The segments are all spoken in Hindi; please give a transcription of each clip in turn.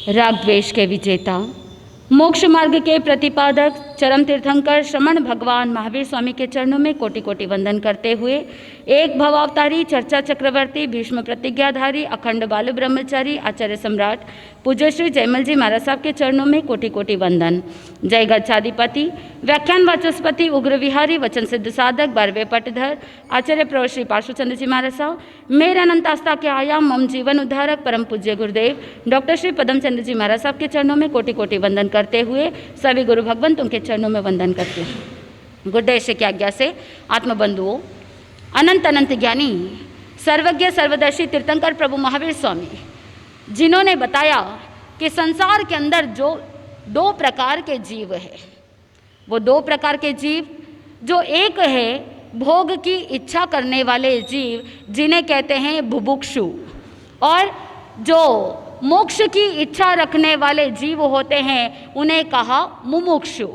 राग द्वेष के विजेता, मोक्ष मार्ग के प्रतिपादक चरम तीर्थंकर श्रमण भगवान महावीर स्वामी के चरणों में कोटि कोटि वंदन करते हुए एक भवावतारी, चर्चा चक्रवर्ती, भीष्म प्रतिज्ञाधारी, अखंड बाल ब्रह्मचारी, आचार्य सम्राट पूज्य श्री जयमल जी महाराज साहब के चरणों में कोटि कोटि वंदन। जय गच्छाधिपति, व्याख्यान वाचस्पति, उग्र विहारी, वचन सिद्ध साधक, 12वें पटधर आचार्य प्रवर श्री पार्श्वचंद्र जी महाराज साहब, मेरे अनंत आस्था के आयाम मम जीवन उद्धारक परम पूज्य गुरुदेव डॉक्टर श्री पदम चंद्र जी महाराज साहब के चरणों में कोटि कोटि वंदन करते हुए सभी गुरु भगवंत उनके चरणों में वंदन करते हैं। गुरुदेव श्री की आज्ञा से आत्मबंधुओं, अनंत अनंत ज्ञानी, सर्वज्ञ सर्वदर्शी तीर्थंकर प्रभु महावीर स्वामी जिन्होंने बताया कि संसार के अंदर जो 2 प्रकार के जीव है, वो 2 प्रकार के जीव, जो एक है भोग की इच्छा करने वाले जीव जिन्हें कहते हैं बुभुक्षु, और जो मोक्ष की इच्छा रखने वाले जीव होते हैं उन्हें कहा मुमुक्षु।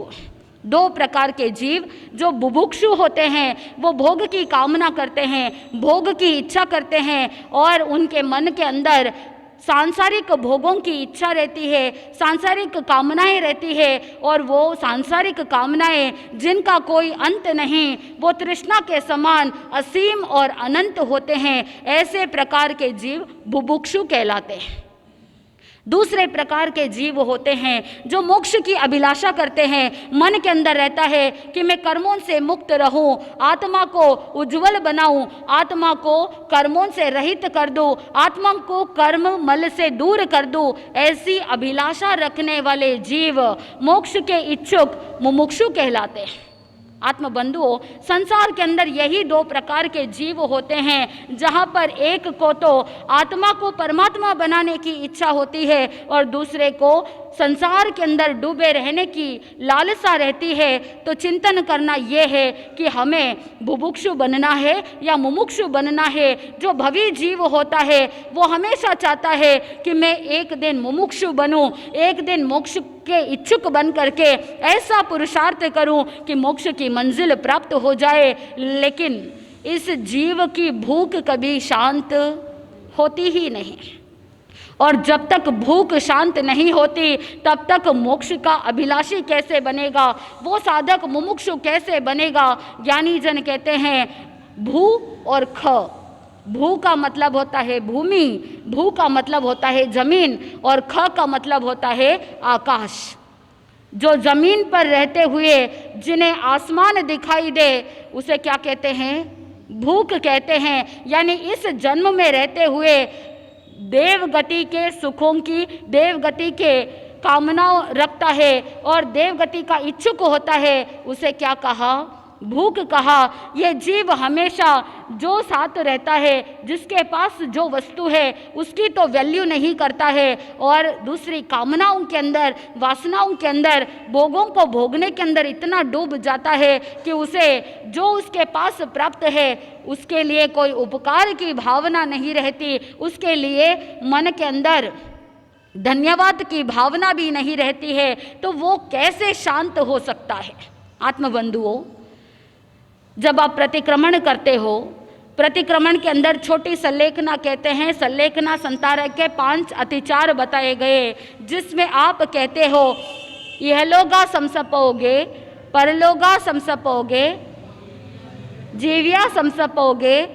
2 प्रकार के जीव, जो बुभुक्षु होते हैं वो भोग की कामना करते हैं, भोग की इच्छा करते हैं और उनके मन के अंदर सांसारिक भोगों की इच्छा रहती है, सांसारिक कामनाएं रहती है, और वो सांसारिक कामनाएं जिनका कोई अंत नहीं, वो तृष्णा के समान असीम और अनंत होते हैं। ऐसे प्रकार के जीव बुभुक्षु कहलाते हैं। दूसरे प्रकार के जीव होते हैं जो मोक्ष की अभिलाषा करते हैं, मन के अंदर रहता है कि मैं कर्मों से मुक्त रहूं, आत्मा को उज्जवल बनाऊं, आत्मा को कर्मों से रहित कर दूं, आत्मा को कर्म मल से दूर कर दूं। ऐसी अभिलाषा रखने वाले जीव मोक्ष के इच्छुक मुमुक्षु कहलाते हैं। आत्मबंधुओं, संसार के अंदर यही 2 प्रकार के जीव होते हैं, जहाँ पर एक को तो आत्मा को परमात्मा बनाने की इच्छा होती है और दूसरे को संसार के अंदर डूबे रहने की लालसा रहती है। तो चिंतन करना ये है कि हमें बुभुक्षु बनना है या मुमुक्षु बनना है। जो भवी जीव होता है वो हमेशा चाहता है कि मैं एक दिन मुमुक्षु बनूं, एक दिन मोक्ष के इच्छुक बन करके ऐसा पुरुषार्थ करूं कि मोक्ष की मंजिल प्राप्त हो जाए। लेकिन इस जीव की भूख कभी शांत होती ही नहीं, और जब तक भूख शांत नहीं होती तब तक मोक्ष का अभिलाषी कैसे बनेगा, वो साधक मुमुक्षु कैसे बनेगा। ज्ञानी जन कहते हैं भू और ख। भू का मतलब होता है भूमि, भू का मतलब होता है जमीन, और ख का मतलब होता है आकाश। जो जमीन पर रहते हुए जिन्हें आसमान दिखाई दे उसे क्या कहते हैं? भूख कहते हैं। यानी इस जन्म में रहते हुए देवगति के सुखों की, देवगति के कामना रखता है और देवगति का इच्छुक होता है, उसे क्या कहा? भूख कहा। यह जीव हमेशा जो साथ रहता है, जिसके पास जो वस्तु है उसकी तो वैल्यू नहीं करता है, और दूसरी कामनाओं के अंदर, वासनाओं के अंदर, भोगों को भोगने के अंदर इतना डूब जाता है कि उसे जो उसके पास प्राप्त है उसके लिए कोई उपकार की भावना नहीं रहती, उसके लिए मन के अंदर धन्यवाद की भावना भी नहीं रहती है। तो वो कैसे शांत हो सकता है? आत्मबंधुओं, जब आप प्रतिक्रमण करते हो, प्रतिक्रमण के अंदर छोटी संलेखना कहते हैं, संलेखना संतारक के 5 अतिचार बताए गए, जिसमें आप कहते हो इहलोगा समसपोगे, परलोगा समसपोगे, जीव्या समसपोगे,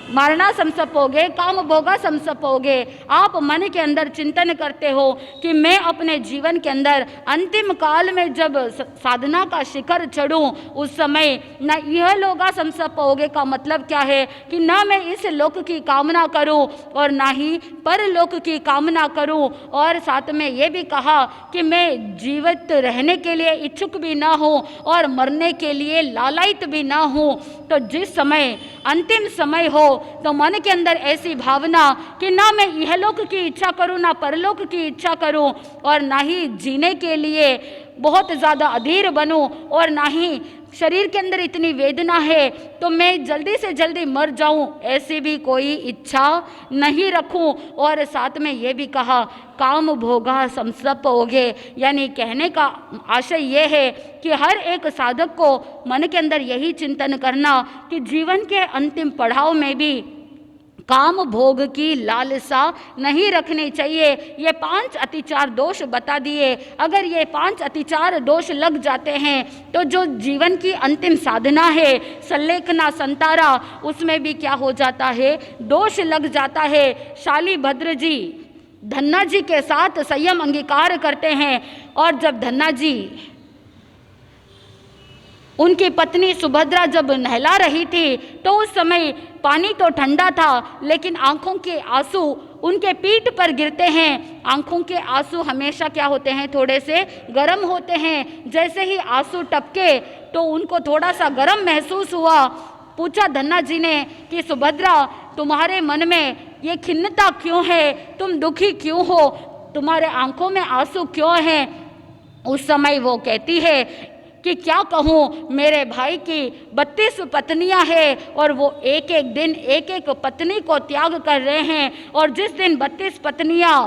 मरना समसपोगे, काम भोगा समसपोगे। आप मन के अंदर चिंतन करते हो कि मैं अपने जीवन के अंदर अंतिम काल में जब साधना का शिखर चढ़ूं, उस समय न यह लोगा समसपोगे का मतलब क्या है कि ना मैं इस लोक की कामना करूं और ना ही परलोक की कामना करूं, और साथ में ये भी कहा कि मैं जीवित रहने के लिए इच्छुक भी ना हूं और मरने के लिए लालायित भी ना हूं। तो जिस समय अंतिम समय हो तो मन के अंदर ऐसी भावना कि ना मैं इहलोक की इच्छा करूं, ना परलोक की इच्छा करूं, और ना ही जीने के लिए बहुत ज़्यादा अधीर बनूं, और ना ही शरीर के अंदर इतनी वेदना है तो मैं जल्दी से जल्दी मर जाऊं, ऐसी भी कोई इच्छा नहीं रखूं। और साथ में ये भी कहा काम भोगा समसपोगे, यानी कहने का आशय ये है कि हर एक साधक को मन के अंदर यही चिंतन करना कि जीवन के अंतिम पड़ाव में भी काम भोग की लालसा नहीं रखनी चाहिए। ये 5 अतिचार दोष बता दिए। अगर ये 5 अतिचार दोष लग जाते हैं तो जो जीवन की अंतिम साधना है सल्लेखना संतारा, उसमें भी क्या हो जाता है, दोष लग जाता है। शालीभद्र जी धन्ना जी के साथ संयम अंगीकार करते हैं और जब धन्ना जी उनकी पत्नी सुभद्रा जब नहला रही थी तो उस समय पानी तो ठंडा था लेकिन आंखों के आंसू उनके पीठ पर गिरते हैं। आंखों के आंसू हमेशा क्या होते हैं, थोड़े से गर्म होते हैं। जैसे ही आंसू टपके तो उनको थोड़ा सा गर्म महसूस हुआ। पूछा धन्ना जी ने कि सुभद्रा, तुम्हारे मन में ये खिन्नता क्यों है, तुम दुखी क्यों हो, तुम्हारे आंखों में आंसू क्यों हैं? उस समय वो कहती है कि क्या कहूँ, मेरे भाई की 32 पत्नियां हैं और वो एक एक दिन एक एक पत्नी को त्याग कर रहे हैं, और जिस दिन 32 पत्नियां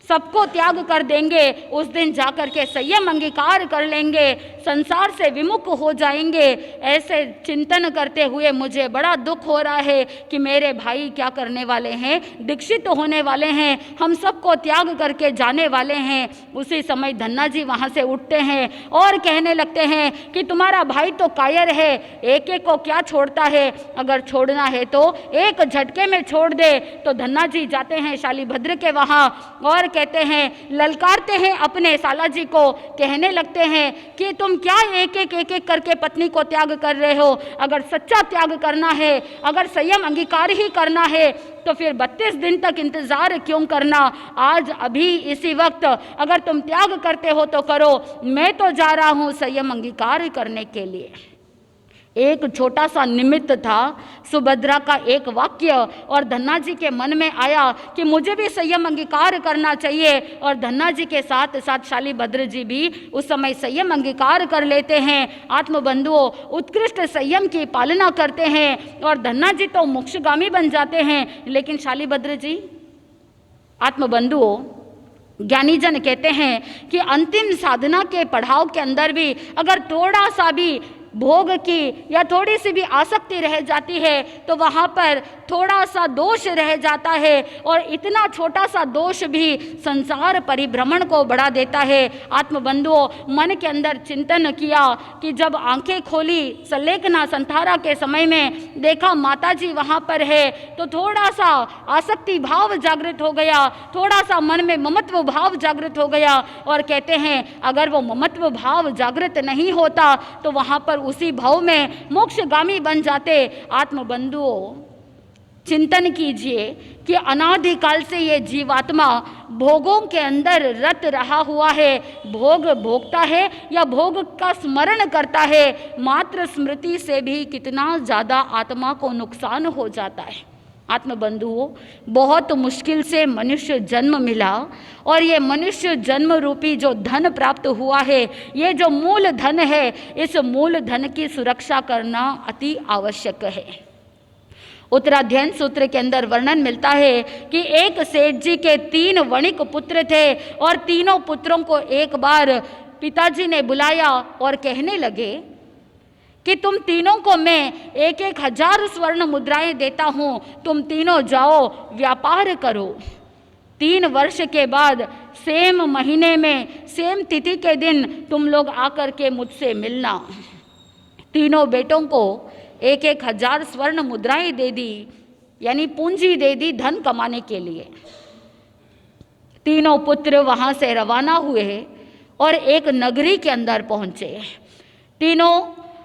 सबको त्याग कर देंगे उस दिन जाकर के संयम अंगीकार कर लेंगे, संसार से विमुख हो जाएंगे। ऐसे चिंतन करते हुए मुझे बड़ा दुख हो रहा है कि मेरे भाई क्या करने वाले हैं, दीक्षित होने वाले हैं, हम सबको त्याग करके जाने वाले हैं। उसी समय धन्ना जी वहाँ से उठते हैं और कहने लगते हैं कि तुम्हारा भाई तो कायर है, एक एक को क्या छोड़ता है, अगर छोड़ना है तो एक झटके में छोड़ दे। तो धन्ना जी जाते हैं शालीभद्र के वहाँ और कहते हैं, ललकारते हैं अपने साला जी को, कहने लगते हैं कि तुम क्या एक एक करके पत्नी को त्याग कर रहे हो। अगर सच्चा त्याग करना है, अगर संयम अंगीकार ही करना है तो फिर 32 दिन तक इंतजार क्यों करना, आज अभी इसी वक्त अगर तुम त्याग करते हो तो करो, मैं तो जा रहा हूं संयम अंगीकार करने के लिए। एक छोटा सा निमित्त था, सुभद्रा का एक वाक्य, और धन्ना जी के मन में आया कि मुझे भी संयम अंगीकार करना चाहिए। और धन्ना जी के साथ साथ शालीभद्र जी भी उस समय संयम अंगीकार कर लेते हैं। आत्मबंधुओं, उत्कृष्ट संयम की पालना करते हैं और धन्ना जी तो मोक्षगामी बन जाते हैं, लेकिन शालीभद्र जी, आत्मबंधुओं, ज्ञानी जन कहते हैं कि अंतिम साधना के पड़ाव के अंदर भी अगर थोड़ा सा भी भोग की या थोड़ी सी भी आसक्ति रह जाती है तो वहाँ पर थोड़ा सा दोष रह जाता है, और इतना छोटा सा दोष भी संसार परिभ्रमण को बढ़ा देता है। आत्मबंधुओं, मन के अंदर चिंतन किया कि जब आंखें खोली सल्लेखना संथारा के समय में, देखा माता जी वहाँ पर है, तो थोड़ा सा आसक्ति भाव जागृत हो गया, थोड़ा सा मन में ममत्व भाव जागृत हो गया। और कहते हैं अगर वो ममत्व भाव जागृत नहीं होता तो वहाँ पर उसी भाव में मोक्षगामी बन जाते। आत्मबंधुओं, चिंतन कीजिए कि अनादिकाल से ये जीवात्मा भोगों के अंदर रत रहा हुआ है, भोग भोगता है या भोग का स्मरण करता है, मात्र स्मृति से भी कितना ज़्यादा आत्मा को नुकसान हो जाता है। आत्मबंधुओं, बहुत मुश्किल से मनुष्य जन्म मिला, और ये मनुष्य जन्म रूपी जो धन प्राप्त हुआ है, ये जो मूल धन है, इस मूल धन की सुरक्षा करना अति आवश्यक है। उत्तराध्ययन सूत्र के अंदर वर्णन मिलता है कि एक सेठ जी के 3 वणिक पुत्र थे, और तीनों पुत्रों को एक बार पिताजी ने बुलाया और कहने लगे कि तुम तीनों को मैं 1,000 स्वर्ण मुद्राएं देता हूँ, तुम तीनों जाओ व्यापार करो। 3 वर्ष के बाद सेम महीने में सेम तिथि के दिन तुम लोग आकर के मुझसे मिलना। तीनों बेटों को 1,000 स्वर्ण मुद्राएं दे दी, यानी पूंजी दे दी धन कमाने के लिए। तीनों पुत्र वहाँ से रवाना हुए और एक नगरी के अंदर पहुँचे। तीनों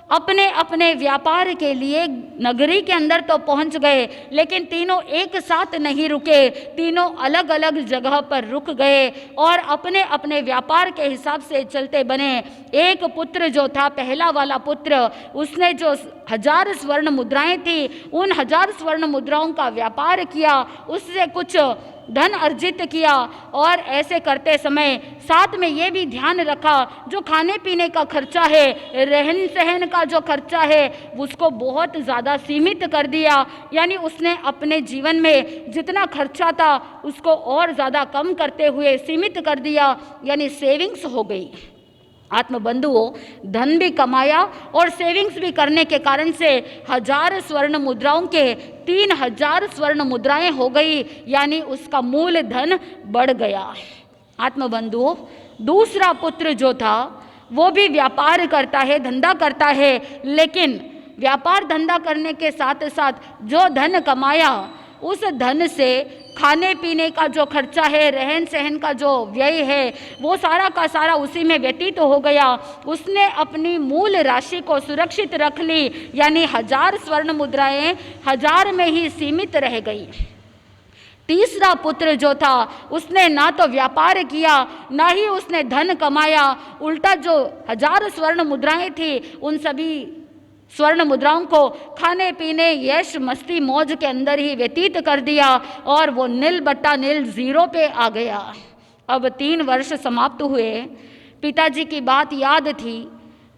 अपने अपने व्यापार के लिए नगरी के अंदर तो पहुंच गए, लेकिन तीनों एक साथ नहीं रुके, तीनों अलग अलग जगह पर रुक गए और अपने अपने व्यापार के हिसाब से चलते बने। एक पुत्र जो था, पहला वाला पुत्र, उसने जो 1000 स्वर्ण मुद्राएं थी, उन 1000 स्वर्ण मुद्राओं का व्यापार किया, उससे कुछ धन अर्जित किया। और ऐसे करते समय साथ में ये भी ध्यान रखा, जो खाने पीने का खर्चा है, रहन सहन का जो खर्चा है, उसको बहुत ज़्यादा सीमित कर दिया। यानी उसने अपने जीवन में जितना खर्चा था उसको और ज़्यादा कम करते हुए सीमित कर दिया, यानी सेविंग्स हो गई। आत्मबंधुओं, धन भी कमाया और सेविंग्स भी करने के कारण से 1000 स्वर्ण मुद्राओं के 3000 स्वर्ण मुद्राएं हो गई, यानी उसका मूल धन बढ़ गया। आत्मबंधुओं, दूसरा पुत्र जो था वो भी व्यापार करता है, धंधा करता है, लेकिन व्यापार धंधा करने के साथ साथ जो धन कमाया उस धन से खाने पीने का जो खर्चा है, रहन सहन का जो व्यय है, वो सारा का सारा उसी में व्यतीत हो गया। उसने अपनी मूल राशि को सुरक्षित रख ली, यानी 1000 स्वर्ण मुद्राएं 1000 में ही सीमित रह गई। तीसरा पुत्र जो था उसने ना तो व्यापार किया, ना ही उसने धन कमाया, उल्टा जो 1000 स्वर्ण मुद्राएं थी उन सभी स्वर्ण मुद्राओं को खाने पीने, यश मस्ती मौज के अंदर ही व्यतीत कर दिया और वो नील बट्टा नील, जीरो पे आ गया। अब 3 वर्ष समाप्त हुए। पिताजी की बात याद थी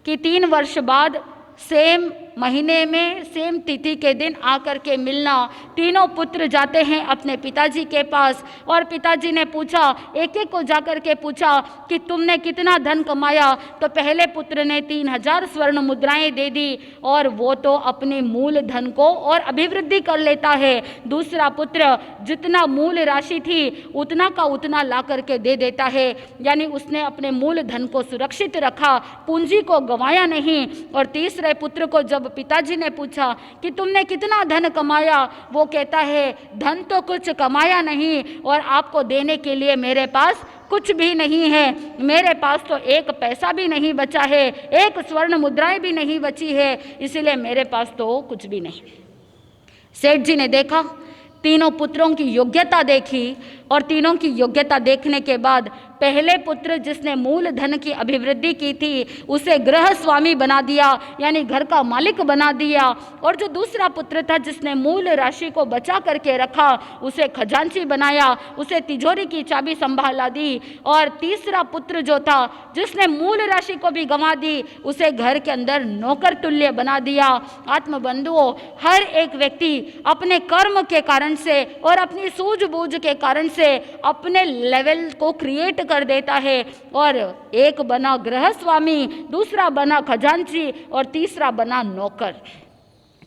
कि 3 वर्ष बाद सेम महीने में सेम तिथि के दिन आकर के मिलना। तीनों पुत्र जाते हैं अपने पिताजी के पास और पिताजी ने पूछा, एक एक को जाकर के पूछा कि तुमने कितना धन कमाया। तो पहले पुत्र ने 3000 स्वर्ण मुद्राएं दे दी और वो तो अपने मूल धन को और अभिवृद्धि कर लेता है। दूसरा पुत्र जितना मूल राशि थी उतना का उतना ला करके दे देता है, यानी उसने अपने मूल धन को सुरक्षित रखा, पूंजी को गंवाया नहीं। और तीसरे पुत्र को जब पिताजी ने पूछा कि तुमने कितना धन कमाया, वो कहता है धन तो कुछ कमाया नहीं और आपको देने के लिए मेरे पास कुछ भी नहीं है। मेरे पास तो 1 पैसा भी नहीं बचा है, 1 स्वर्ण मुद्राएं भी नहीं बची है, इसीलिए मेरे पास तो कुछ भी नहीं। सेठ जी ने देखा, तीनों पुत्रों की योग्यता देखी और तीनों की योग्यता देखने के बाद पहले पुत्र जिसने मूल धन की अभिवृद्धि की थी उसे गृह स्वामी बना दिया, यानी घर का मालिक बना दिया। और जो दूसरा पुत्र था जिसने मूल राशि को बचा करके रखा उसे खजांची बनाया, उसे तिजोरी की चाबी संभाला दी। और तीसरा पुत्र जो था जिसने मूल राशि को भी गंवा दी उसे घर के अंदर नौकर तुल्य बना दिया। आत्मबंधुओं, हर एक व्यक्ति अपने कर्म के कारण से और अपनी सूझबूझ के कारण से अपने लेवल को क्रिएट कर देता है और एक बना गृह स्वामी, दूसरा बना खजांची और तीसरा बना नौकर।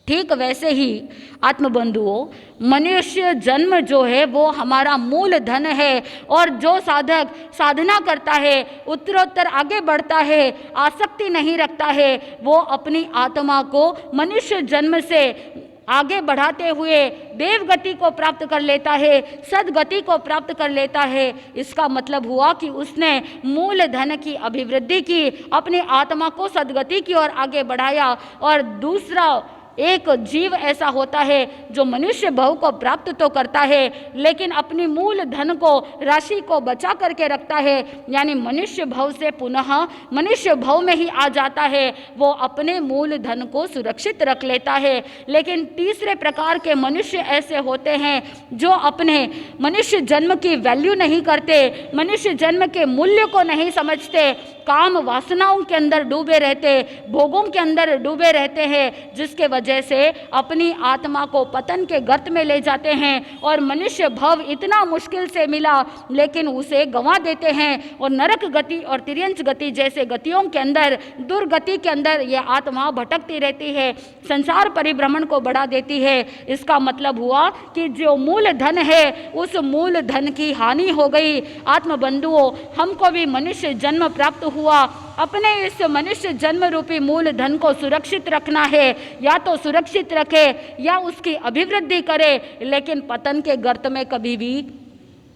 ठीक वैसे ही आत्मबंधुओं, मनुष्य जन्म जो है वो हमारा मूल धन है और जो साधक साधना करता है, उत्तरोत्तर आगे बढ़ता है, आसक्ति नहीं रखता है, वो अपनी आत्मा को मनुष्य जन्म से आगे बढ़ाते हुए देव गति को प्राप्त कर लेता है, सदगति को प्राप्त कर लेता है। इसका मतलब हुआ कि उसने मूल धन की अभिवृद्धि की, अपनी आत्मा को सदगति की ओर आगे बढ़ाया। और दूसरा एक जीव ऐसा होता है जो मनुष्य भव को प्राप्त तो करता है लेकिन अपनी मूल धन को, राशि को बचा करके रखता है, यानी मनुष्य भव से पुनः मनुष्य भव में ही आ जाता है, वो अपने मूल धन को सुरक्षित रख लेता है। लेकिन तीसरे प्रकार के मनुष्य ऐसे होते हैं जो अपने मनुष्य जन्म की वैल्यू नहीं करते, मनुष्य जन्म के मूल्य को नहीं समझते, काम वासनाओं के अंदर डूबे रहते, भोगों के अंदर डूबे रहते हैं, जिसके वजह से अपनी आत्मा को पतन के गर्त में ले जाते हैं और मनुष्य भव इतना मुश्किल से मिला लेकिन उसे गंवा देते हैं और नरक गति और तिर्यंच गति जैसे गतियों के अंदर, दुर्गति के अंदर यह आत्मा भटकती रहती है, संसार परिभ्रमण को बढ़ा देती है। इसका मतलब हुआ कि जो मूल धन है उस मूल धन की हानि हो गई। आत्मबंधुओं, हमको भी मनुष्य जन्म प्राप्त हुआ, अपने इस मनुष्य जन्म रूपी मूल धन को सुरक्षित रखना है, या तो सुरक्षित रखे या उसकी अभिवृद्धि करे, लेकिन पतन के गर्त में कभी भी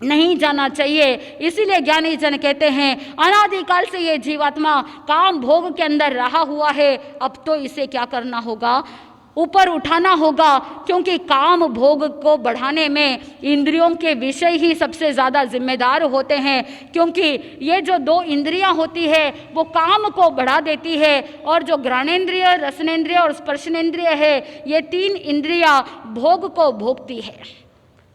नहीं जाना चाहिए। इसीलिए ज्ञानी जन कहते हैं अनादिकाल से ये जीवात्मा काम भोग के अंदर रहा हुआ है, अब तो इसे क्या करना होगा, ऊपर उठाना होगा, क्योंकि काम भोग को बढ़ाने में इंद्रियों के विषय ही सबसे ज़्यादा जिम्मेदार होते हैं। क्योंकि ये जो 2 इंद्रियां होती है वो काम को बढ़ा देती है और जो घ्राणेन्द्रिय, रसनेन्द्रिय और स्पर्शनेन्द्रिय है ये 3 इंद्रियां भोग को भोगती है।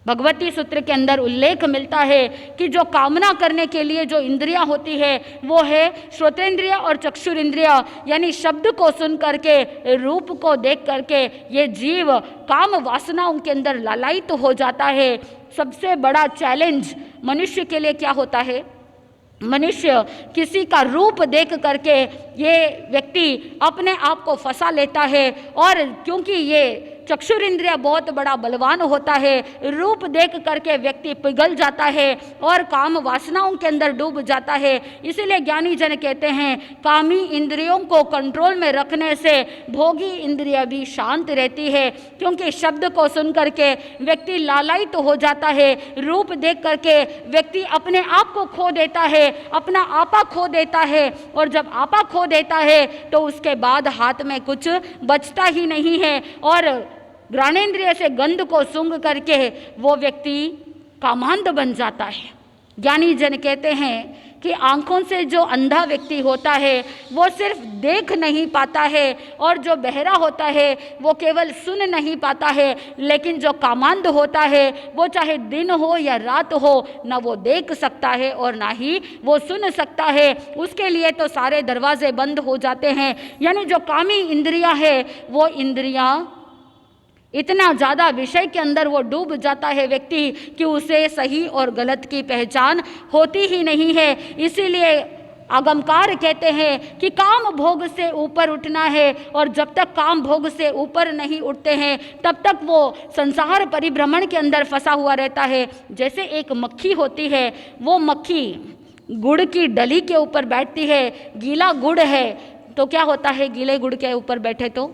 भगवती सूत्र के अंदर उल्लेख मिलता है कि जो कामना करने के लिए जो इंद्रियां होती है वो है श्रोतेंद्रिय और चक्षुरेंद्रिय, यानी शब्द को सुन करके, रूप को देख करके ये जीव काम वासनाओं के अंदर लालायित हो जाता है। सबसे बड़ा चैलेंज मनुष्य के लिए क्या होता है, मनुष्य किसी का रूप देख करके ये व्यक्ति अपने आप को फंसा लेता है, और क्योंकि ये चक्षुर इंद्रिय बहुत बड़ा बलवान होता है, रूप देख करके व्यक्ति पिघल जाता है और काम वासनाओं के अंदर डूब जाता है। इसीलिए ज्ञानी जन कहते हैं कामी इंद्रियों को कंट्रोल में रखने से भोगी इंद्रिय भी शांत रहती है, क्योंकि शब्द को सुन करके व्यक्ति लालायित हो जाता है, रूप देख करके व्यक्ति अपने आप को खो देता है, अपना आपा खो देता है, और जब आपा खो देता है तो उसके बाद हाथ में कुछ बचता ही नहीं है, और घ्राणेन्द्रिय से गंध को सूंघ करके वो व्यक्ति कामांध बन जाता है। ज्ञानी जन कहते हैं कि आंखों से जो अंधा व्यक्ति होता है वो सिर्फ देख नहीं पाता है, और जो बहरा होता है वो केवल सुन नहीं पाता है, लेकिन जो कामांध होता है वो चाहे दिन हो या रात हो ना वो देख सकता है और ना ही वो सुन सकता है। उसके लिए तो सारे दरवाजे बंद हो जाते हैं। यानी जो कामी इंद्रियां है वो इंद्रियां इतना ज़्यादा विषय के अंदर वो डूब जाता है व्यक्ति कि उसे सही और गलत की पहचान होती ही नहीं है। इसीलिए आगमकार कहते हैं कि काम भोग से ऊपर उठना है, और जब तक काम भोग से ऊपर नहीं उठते हैं तब तक वो संसार परिभ्रमण के अंदर फंसा हुआ रहता है। जैसे एक मक्खी होती है, वो मक्खी गुड़ की डली के ऊपर बैठती है, गीला गुड़ है तो क्या होता है, गीले गुड़ के ऊपर बैठे तो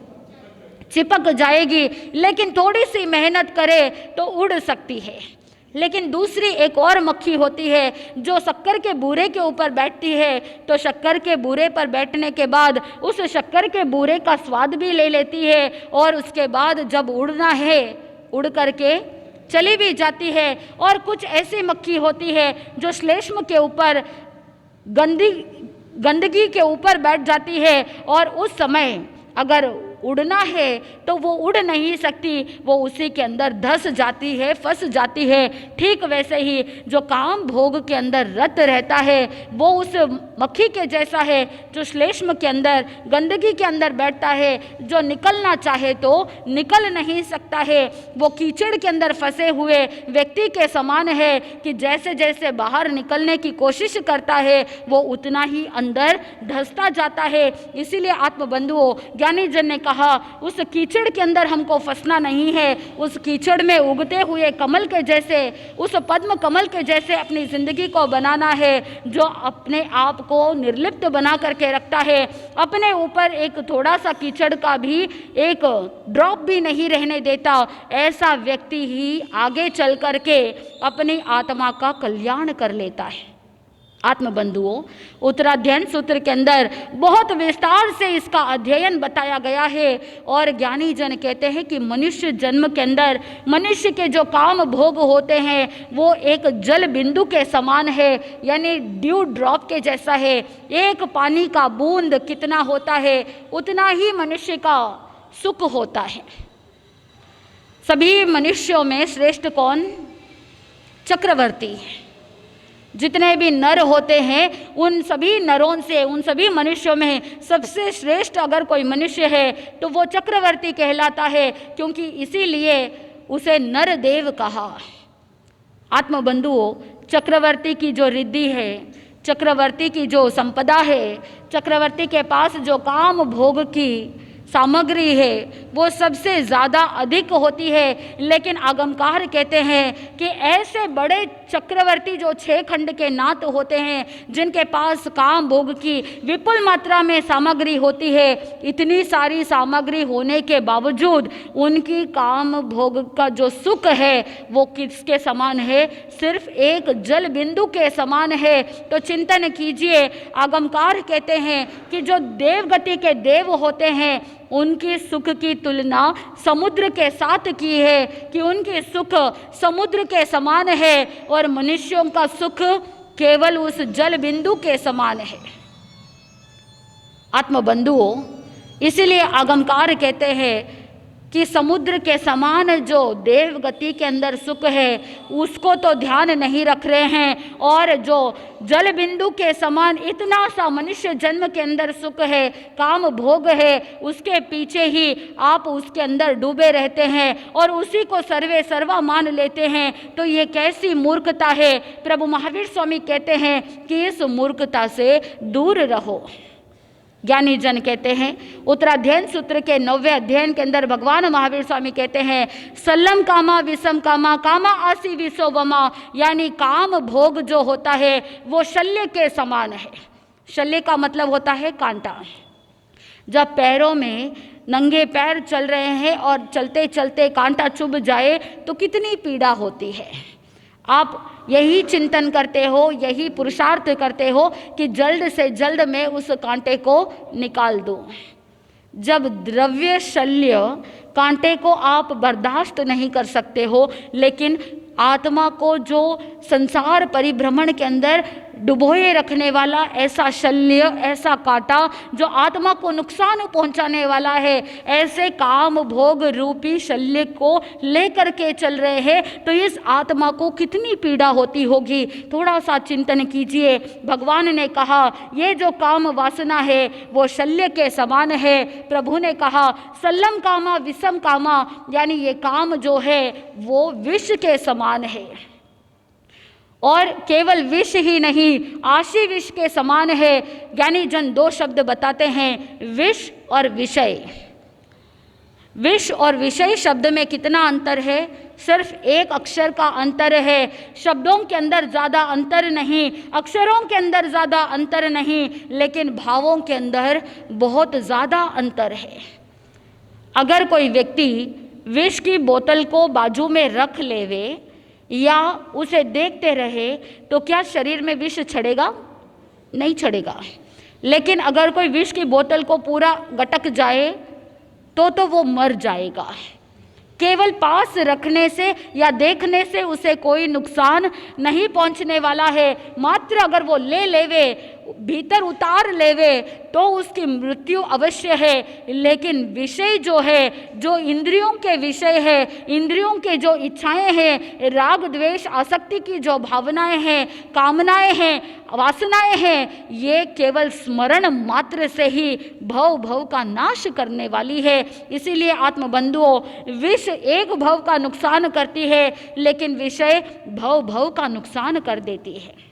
चिपक जाएगी, लेकिन थोड़ी सी मेहनत करे तो उड़ सकती है। लेकिन दूसरी एक और मक्खी होती है जो शक्कर के बूरे के ऊपर बैठती है, तो शक्कर के बूरे पर बैठने के बाद उस शक्कर के बूरे का स्वाद भी ले लेती है, और उसके बाद जब उड़ना है उड़ करके चली भी जाती है। और कुछ ऐसी मक्खी होती है जो श्लेष्म के ऊपर गंदगी के ऊपर बैठ जाती है, और उस समय अगर उड़ना है तो वो उड़ नहीं सकती, वो उसी के अंदर धंस जाती है, फंस जाती है। ठीक वैसे ही जो काम भोग के अंदर रत रहता है वो उस मक्खी के जैसा है जो श्लेष्म के अंदर गंदगी के अंदर बैठता है, जो निकलना चाहे तो निकल नहीं सकता है। वो कीचड़ के अंदर फंसे हुए व्यक्ति के समान है कि जैसे जैसे बाहर निकलने की कोशिश करता है वो उतना ही अंदर धंसता जाता है। इसीलिए आत्मबंधुओं, ज्ञानी जन ने कहा उस कीचड़ के अंदर हमको फंसना नहीं है, उस कीचड़ में उगते हुए कमल के जैसे, उस पद्म कमल के जैसे अपनी जिंदगी को बनाना है, जो अपने आप को निर्लिप्त बना करके रखता है, अपने ऊपर एक थोड़ा सा कीचड़ का भी एक ड्रॉप भी नहीं रहने देता। ऐसा व्यक्ति ही आगे चल करके अपनी आत्मा का कल्याण कर लेता है। आत्मबंधुओं, उत्तराध्ययन सूत्र के अंदर बहुत विस्तार से इसका अध्ययन बताया गया है, और ज्ञानी जन कहते हैं कि मनुष्य जन्म के अंदर मनुष्य के जो काम भोग होते हैं वो एक जल बिंदु के समान है, यानी ड्यू ड्रॉप के जैसा है। एक पानी का बूंद कितना होता है उतना ही मनुष्य का सुख होता है। सभी मनुष्यों में श्रेष्ठ कौन? चक्रवर्ती। जितने भी नर होते हैं उन सभी नरों से, उन सभी मनुष्यों में सबसे श्रेष्ठ अगर कोई मनुष्य है तो वो चक्रवर्ती कहलाता है, क्योंकि इसीलिए उसे नरदेव कहा। आत्मबंधुओं, चक्रवर्ती की जो रिद्धि है, चक्रवर्ती की जो संपदा है, चक्रवर्ती के पास जो काम भोग की सामग्री है वो सबसे ज़्यादा अधिक होती है। लेकिन आगमकार कहते हैं कि ऐसे बड़े चक्रवर्ती जो 6 खंड के नाथ होते हैं, जिनके पास काम भोग की विपुल मात्रा में सामग्री होती है, इतनी सारी सामग्री होने के बावजूद उनकी काम भोग का जो सुख है वो किसके समान है? सिर्फ एक जल बिंदु के समान है। तो चिंतन कीजिए, आगमकार कहते हैं कि जो देवगति के देव होते हैं उनकी सुख की तुलना समुद्र के साथ की है, कि उनकी सुख समुद्र के समान है और मनुष्यों का सुख केवल उस जल बिंदु के समान है। आत्मबंधुओं, इसीलिए आगमकार कहते हैं कि समुद्र के समान जो देव गति के अंदर सुख है उसको तो ध्यान नहीं रख रहे हैं, और जो जल बिंदु के समान इतना सा मनुष्य जन्म के अंदर सुख है, काम भोग है, उसके पीछे ही आप उसके अंदर डूबे रहते हैं और उसी को सर्वे सर्वा मान लेते हैं। तो ये कैसी मूर्खता है। प्रभु महावीर स्वामी कहते हैं कि इस मूर्खता से दूर रहो। ज्ञानी जन कहते हैं, उत्तराध्ययन सूत्र के 9वें अध्ययन के अंदर भगवान महावीर स्वामी कहते हैं, सल्लम कामा विषम कामा कामा आसी विसो वमा, यानी काम भोग जो होता है वो शल्य के समान है। शल्य का मतलब होता है कांटा। जब पैरों में नंगे पैर चल रहे हैं और चलते चलते कांटा चुभ जाए तो कितनी पीड़ा होती है। आप यही चिंतन करते हो, यही पुरुषार्थ करते हो कि जल्द से जल्द मैं उस कांटे को निकाल दूं। जब द्रव्य शल्य कांटे को आप बर्दाश्त नहीं कर सकते हो, लेकिन आत्मा को जो संसार परिभ्रमण के अंदर डुबोए रखने वाला ऐसा शल्य, ऐसा कांटा जो आत्मा को नुकसान पहुंचाने वाला है, ऐसे काम भोग रूपी शल्य को लेकर के चल रहे हैं, तो इस आत्मा को कितनी पीड़ा होती होगी। थोड़ा सा चिंतन कीजिए। भगवान ने कहा ये जो काम वासना है वो शल्य के समान है। प्रभु ने कहा सल्लम कामा विषम कामा, यानी ये काम जो है वो विष के समान है, और केवल विष ही नहीं आशी विष के समान है। ज्ञानी जन 2 शब्द बताते हैं, विष और विषय। विष और विषय शब्द में कितना अंतर है? सिर्फ एक अक्षर का अंतर है। शब्दों के अंदर ज़्यादा अंतर नहीं, अक्षरों के अंदर ज़्यादा अंतर नहीं, लेकिन भावों के अंदर बहुत ज़्यादा अंतर है। अगर कोई व्यक्ति विष की बोतल को बाजू में रख लेवे या उसे देखते रहे तो क्या शरीर में विष चढ़ेगा? नहीं चढ़ेगा। लेकिन अगर कोई विष की बोतल को पूरा गटक जाए तो वो मर जाएगा। केवल पास रखने से या देखने से उसे कोई नुकसान नहीं पहुंचने वाला है। मात्र अगर वो ले लेवे, भीतर उतार लेवे तो उसकी मृत्यु अवश्य है। लेकिन विषय जो है, जो इंद्रियों के विषय है, इंद्रियों के जो इच्छाएं हैं, राग द्वेष आसक्ति की जो भावनाएं हैं, कामनाएं हैं, वासनाएं हैं, ये केवल स्मरण मात्र से ही भव का नाश करने वाली है। इसीलिए आत्मबंधुओं, विष एक भव का नुकसान करती है, लेकिन विषय भव का नुकसान कर देती है।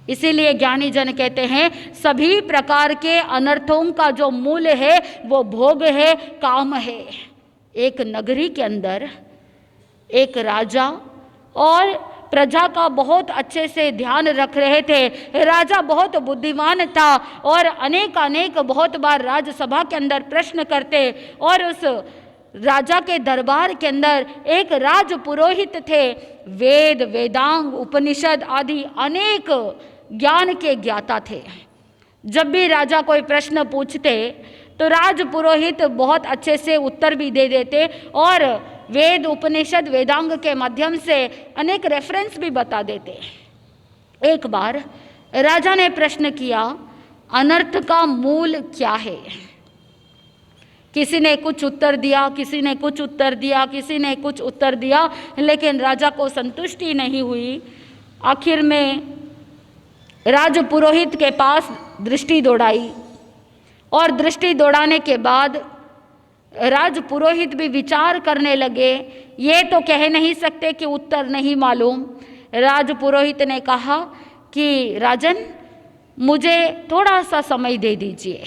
इसीलिए ज्ञानी जन कहते हैं सभी प्रकार के अनर्थों का जो मूल है वो भोग है, काम है। एक नगरी के अंदर एक राजा और प्रजा का बहुत अच्छे से ध्यान रख रहे थे। राजा बहुत बुद्धिमान था और अनेक बहुत बार राज्यसभा के अंदर प्रश्न करते, और उस राजा के दरबार के अंदर एक राज पुरोहित थे। वेद, वेदांग, उपनिषद आदि अनेक ज्ञान के ज्ञाता थे। जब भी राजा कोई प्रश्न पूछते तो राज पुरोहित बहुत अच्छे से उत्तर भी दे देते और वेद, उपनिषद, वेदांग के माध्यम से अनेक रेफरेंस भी बता देते। एक बार राजा ने प्रश्न किया, अनर्थ का मूल क्या है? किसी ने कुछ उत्तर दिया, किसी ने कुछ उत्तर दिया, किसी ने कुछ उत्तर दिया, लेकिन राजा को संतुष्टि नहीं हुई। आखिर में राज पुरोहित के पास दृष्टि दौड़ाई, और दृष्टि दौड़ाने के बाद राज पुरोहित भी विचार करने लगे, ये तो कह नहीं सकते कि उत्तर नहीं मालूम। राज पुरोहित ने कहा कि राजन, मुझे थोड़ा सा समय दे दीजिए,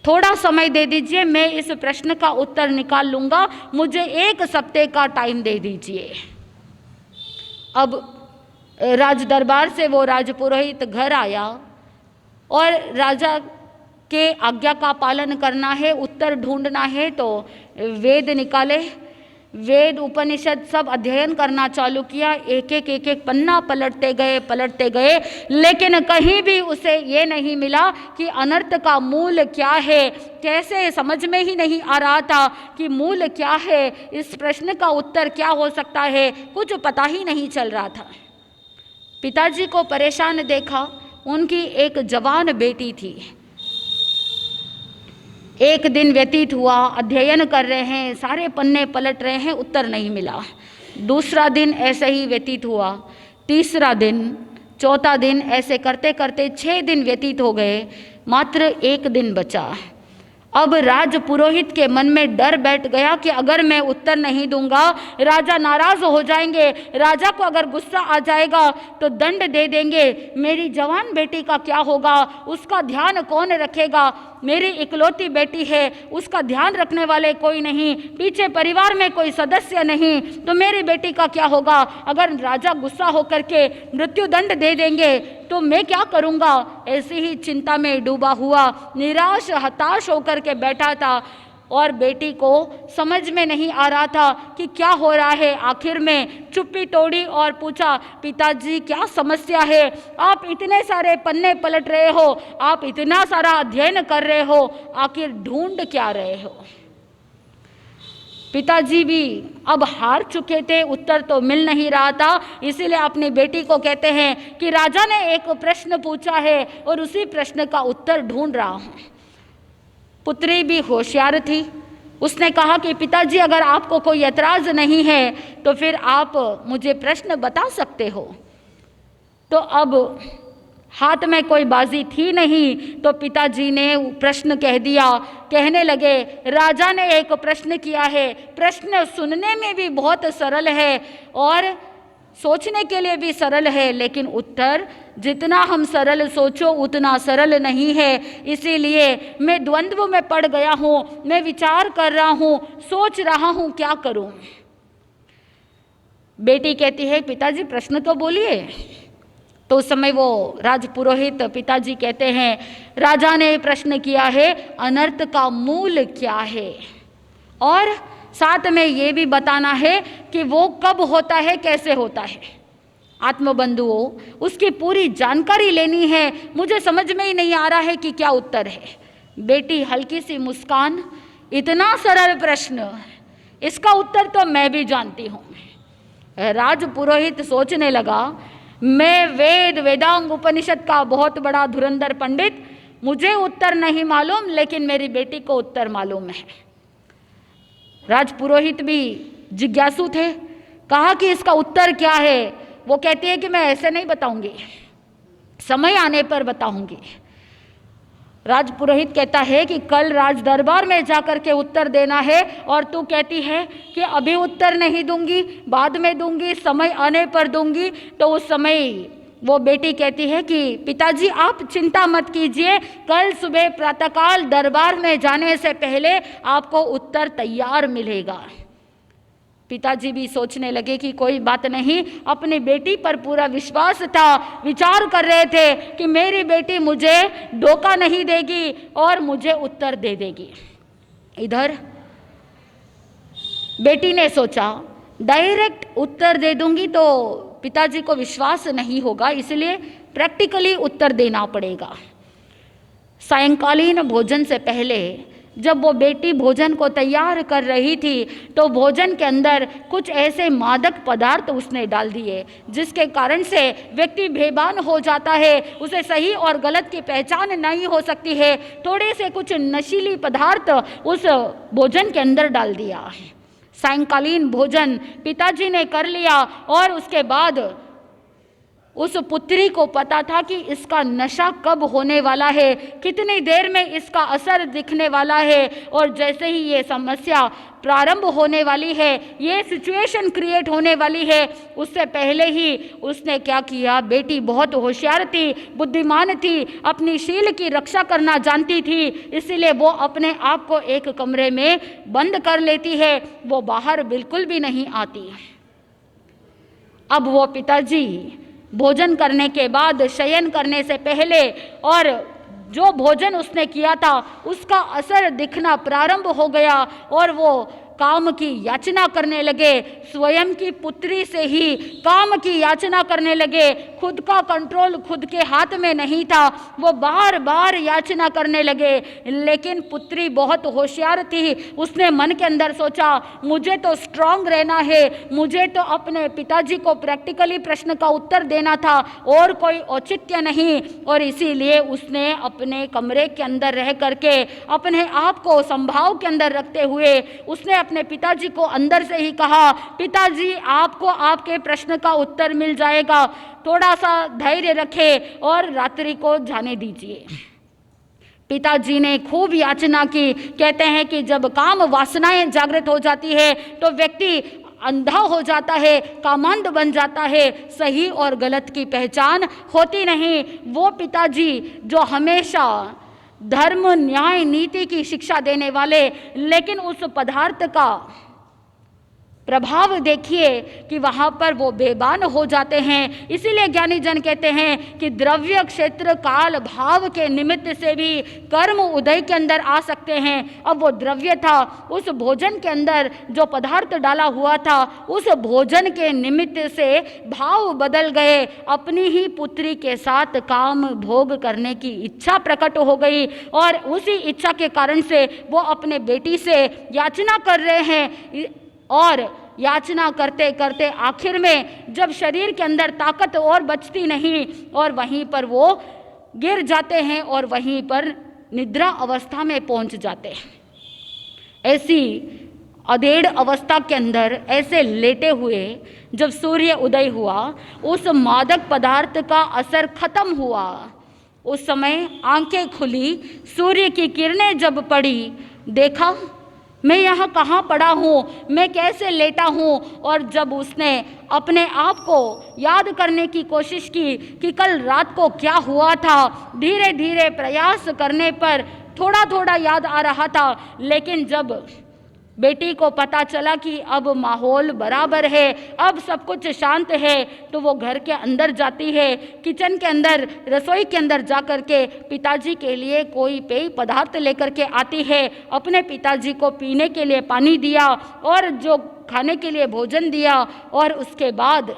थोड़ा समय दे दीजिए, मैं इस प्रश्न का उत्तर निकाल लूँगा, मुझे 1 सप्ताह का टाइम दे दीजिए। अब राज दरबार से वो राजपुरोहित घर आया और राजा के आज्ञा का पालन करना है, उत्तर ढूंढना है, तो वेद निकाले, वेद उपनिषद सब अध्ययन करना चालू किया। एक पन्ना पलटते गए, लेकिन कहीं भी उसे ये नहीं मिला कि अनर्थ का मूल क्या है। कैसे समझ में ही नहीं आ रहा था कि मूल क्या है, इस प्रश्न का उत्तर क्या हो सकता है, कुछ पता ही नहीं चल रहा था। पिताजी को परेशान देखा। उनकी एक जवान बेटी थी। एक दिन व्यतीत हुआ, अध्ययन कर रहे हैं, सारे पन्ने पलट रहे हैं, उत्तर नहीं मिला। दूसरा दिन ऐसे ही व्यतीत हुआ, तीसरा दिन, चौथा दिन, ऐसे करते करते 6 दिन व्यतीत हो गए, मात्र एक दिन बचा। अब राज पुरोहित के मन में डर बैठ गया कि अगर मैं उत्तर नहीं दूंगा राजा नाराज हो जाएंगे, राजा को अगर गुस्सा आ जाएगा तो दंड दे देंगे, मेरी जवान बेटी का क्या होगा, उसका ध्यान कौन रखेगा, मेरी इकलौती बेटी है, उसका ध्यान रखने वाले कोई नहीं, पीछे परिवार में कोई सदस्य नहीं, तो मेरी बेटी का क्या होगा, अगर राजा गुस्सा होकर के मृत्युदंड दे देंगे तो मैं क्या करूँगा। ऐसी ही चिंता में डूबा हुआ निराश हताश होकर के बैठा था और बेटी को समझ में नहीं आ रहा था कि क्या हो रहा है। आखिर में चुप्पी तोड़ी और पूछा, पिताजी क्या समस्या है, आप इतने सारे पन्ने पलट रहे हो, आप इतना सारा अध्ययन कर रहे हो, आखिर ढूंढ क्या रहे हो। पिताजी भी अब हार चुके थे, उत्तर तो मिल नहीं रहा था, इसीलिए अपनी बेटी को कहते हैं कि राजा ने एक प्रश्न पूछा है और उसी प्रश्न का उत्तर ढूंढ रहा हूँ। पुत्री भी होशियार थी, उसने कहा कि पिताजी अगर आपको कोई ऐतराज नहीं है तो फिर आप मुझे प्रश्न बता सकते हो। तो अब हाथ में कोई बाजी थी नहीं, तो पिताजी ने प्रश्न कह दिया। कहने लगे, राजा ने एक प्रश्न किया है, प्रश्न सुनने में भी बहुत सरल है और सोचने के लिए भी सरल है, लेकिन उत्तर जितना हम सरल सोचो उतना सरल नहीं है। इसीलिए मैं द्वंद्व में पड़ गया हूँ, मैं विचार कर रहा हूँ, सोच रहा हूँ क्या करूँ। बेटी कहती है, पिताजी प्रश्न तो बोलिए। तो उस समय वो राजपुरोहित पिताजी कहते हैं, राजा ने प्रश्न किया है, अनर्थ का मूल क्या है, और साथ में ये भी बताना है कि वो कब होता है, कैसे होता है। आत्मबंधुओं, उसकी पूरी जानकारी लेनी है, मुझे समझ में ही नहीं आ रहा है कि क्या उत्तर है। बेटी हल्की सी मुस्कान, इतना सरल प्रश्न, इसका उत्तर तो मैं भी जानती हूँ। राजपुरोहित सोचने लगा, मैं वेद वेदांग उपनिषद का बहुत बड़ा धुरंधर पंडित, मुझे उत्तर नहीं मालूम, लेकिन मेरी बेटी को उत्तर मालूम है। राजपुरोहित भी जिज्ञासु थे, कहा कि इसका उत्तर क्या है। वो कहती है कि मैं ऐसे नहीं बताऊंगी, समय आने पर बताऊंगी। राजपुरोहित कहता है कि कल राज दरबार में जाकर के उत्तर देना है, और तू कहती है कि अभी उत्तर नहीं दूंगी, बाद में दूंगी, समय आने पर दूंगी। तो उस समय वो बेटी कहती है कि पिताजी आप चिंता मत कीजिए, कल सुबह प्रातःकाल दरबार में जाने से पहले आपको उत्तर तैयार मिलेगा। पिताजी भी सोचने लगे कि कोई बात नहीं, अपनी बेटी पर पूरा विश्वास था, विचार कर रहे थे कि मेरी बेटी मुझे धोखा नहीं देगी और मुझे उत्तर दे देगी। इधर बेटी ने सोचा, डायरेक्ट उत्तर दे दूंगी तो पिताजी को विश्वास नहीं होगा, इसलिए प्रैक्टिकली उत्तर देना पड़ेगा। सायंकालीन भोजन से पहले जब वो बेटी भोजन को तैयार कर रही थी तो भोजन के अंदर कुछ ऐसे मादक पदार्थ उसने डाल दिए जिसके कारण से व्यक्ति बेभान हो जाता है, उसे सही और गलत की पहचान नहीं हो सकती है। थोड़े से कुछ नशीली पदार्थ उस भोजन के अंदर डाल दिया। सायंकालीन भोजन पिताजी ने कर लिया और उसके बाद उस पुत्री को पता था कि इसका नशा कब होने वाला है, कितनी देर में इसका असर दिखने वाला है, और जैसे ही ये समस्या प्रारंभ होने वाली है, ये सिचुएशन क्रिएट होने वाली है, उससे पहले ही उसने क्या किया। बेटी बहुत होशियार थी, बुद्धिमान थी, अपनी शील की रक्षा करना जानती थी, इसीलिए वो अपने आप को एक कमरे में बंद कर लेती है, वो बाहर बिल्कुल भी नहीं आती। अब वो पिताजी भोजन करने के बाद, शयन करने से पहले, और जो भोजन उसने किया था उसका असर दिखना प्रारंभ हो गया और वो काम की याचना करने लगे, स्वयं की पुत्री से ही काम की याचना करने लगे। खुद का कंट्रोल खुद के हाथ में नहीं था, वो बार बार याचना करने लगे। लेकिन पुत्री बहुत होशियार थी, उसने मन के अंदर सोचा मुझे तो स्ट्रांग रहना है, मुझे तो अपने पिताजी को प्रैक्टिकली प्रश्न का उत्तर देना था और कोई औचित्य नहीं। और इसीलिए उसने अपने कमरे के अंदर रह करके अपने आप को संभाव के अंदर रखते हुए उसने अपने पिताजी को अंदर से ही कहा, पिताजी आपको आपके प्रश्न का उत्तर मिल जाएगा, थोड़ा सा धैर्य रखें और रात्रि को जाने दीजिए। पिताजी ने खूब याचना की। कहते हैं कि जब काम वासनाएं जागृत हो जाती है तो व्यक्ति अंधा हो जाता है, कामांध बन जाता है, सही और गलत की पहचान होती नहीं। वो पिताजी जो हमेशा धर्म न्याय नीति की शिक्षा देने वाले, लेकिन उस पदार्थ का प्रभाव देखिए कि वहाँ पर वो बेबान हो जाते हैं। इसीलिए ज्ञानी जन कहते हैं कि द्रव्य क्षेत्र काल भाव के निमित्त से भी कर्म उदय के अंदर आ सकते हैं। अब वो द्रव्य था, उस भोजन के अंदर जो पदार्थ डाला हुआ था, उस भोजन के निमित्त से भाव बदल गए। अपनी ही पुत्री के साथ काम भोग करने की इच्छा प्रकट हो गई और उसी इच्छा के कारण से वो अपने बेटी से याचना कर रहे हैं। और याचना करते करते आखिर में जब शरीर के अंदर ताकत और बचती नहीं और वहीं पर वो गिर जाते हैं और वहीं पर निद्रा अवस्था में पहुंच जाते हैं। ऐसी अधेड़ अवस्था के अंदर ऐसे लेटे हुए जब सूर्य उदय हुआ, उस मादक पदार्थ का असर खत्म हुआ। उस समय आंखें खुली, सूर्य की किरणें जब पड़ी, देखा मैं यहाँ कहाँ पड़ा हूँ, मैं कैसे लेटा हूँ। और जब उसने अपने आप को याद करने की कोशिश की कि कल रात को क्या हुआ था, धीरे धीरे प्रयास करने पर थोड़ा थोड़ा याद आ रहा था। लेकिन जब बेटी को पता चला कि अब माहौल बराबर है, अब सब कुछ शांत है, तो वो घर के अंदर जाती है, किचन के अंदर, रसोई के अंदर जा कर के पिताजी के लिए कोई पेय पदार्थ लेकर के आती है। अपने पिताजी को पीने के लिए पानी दिया और जो खाने के लिए भोजन दिया। और उसके बाद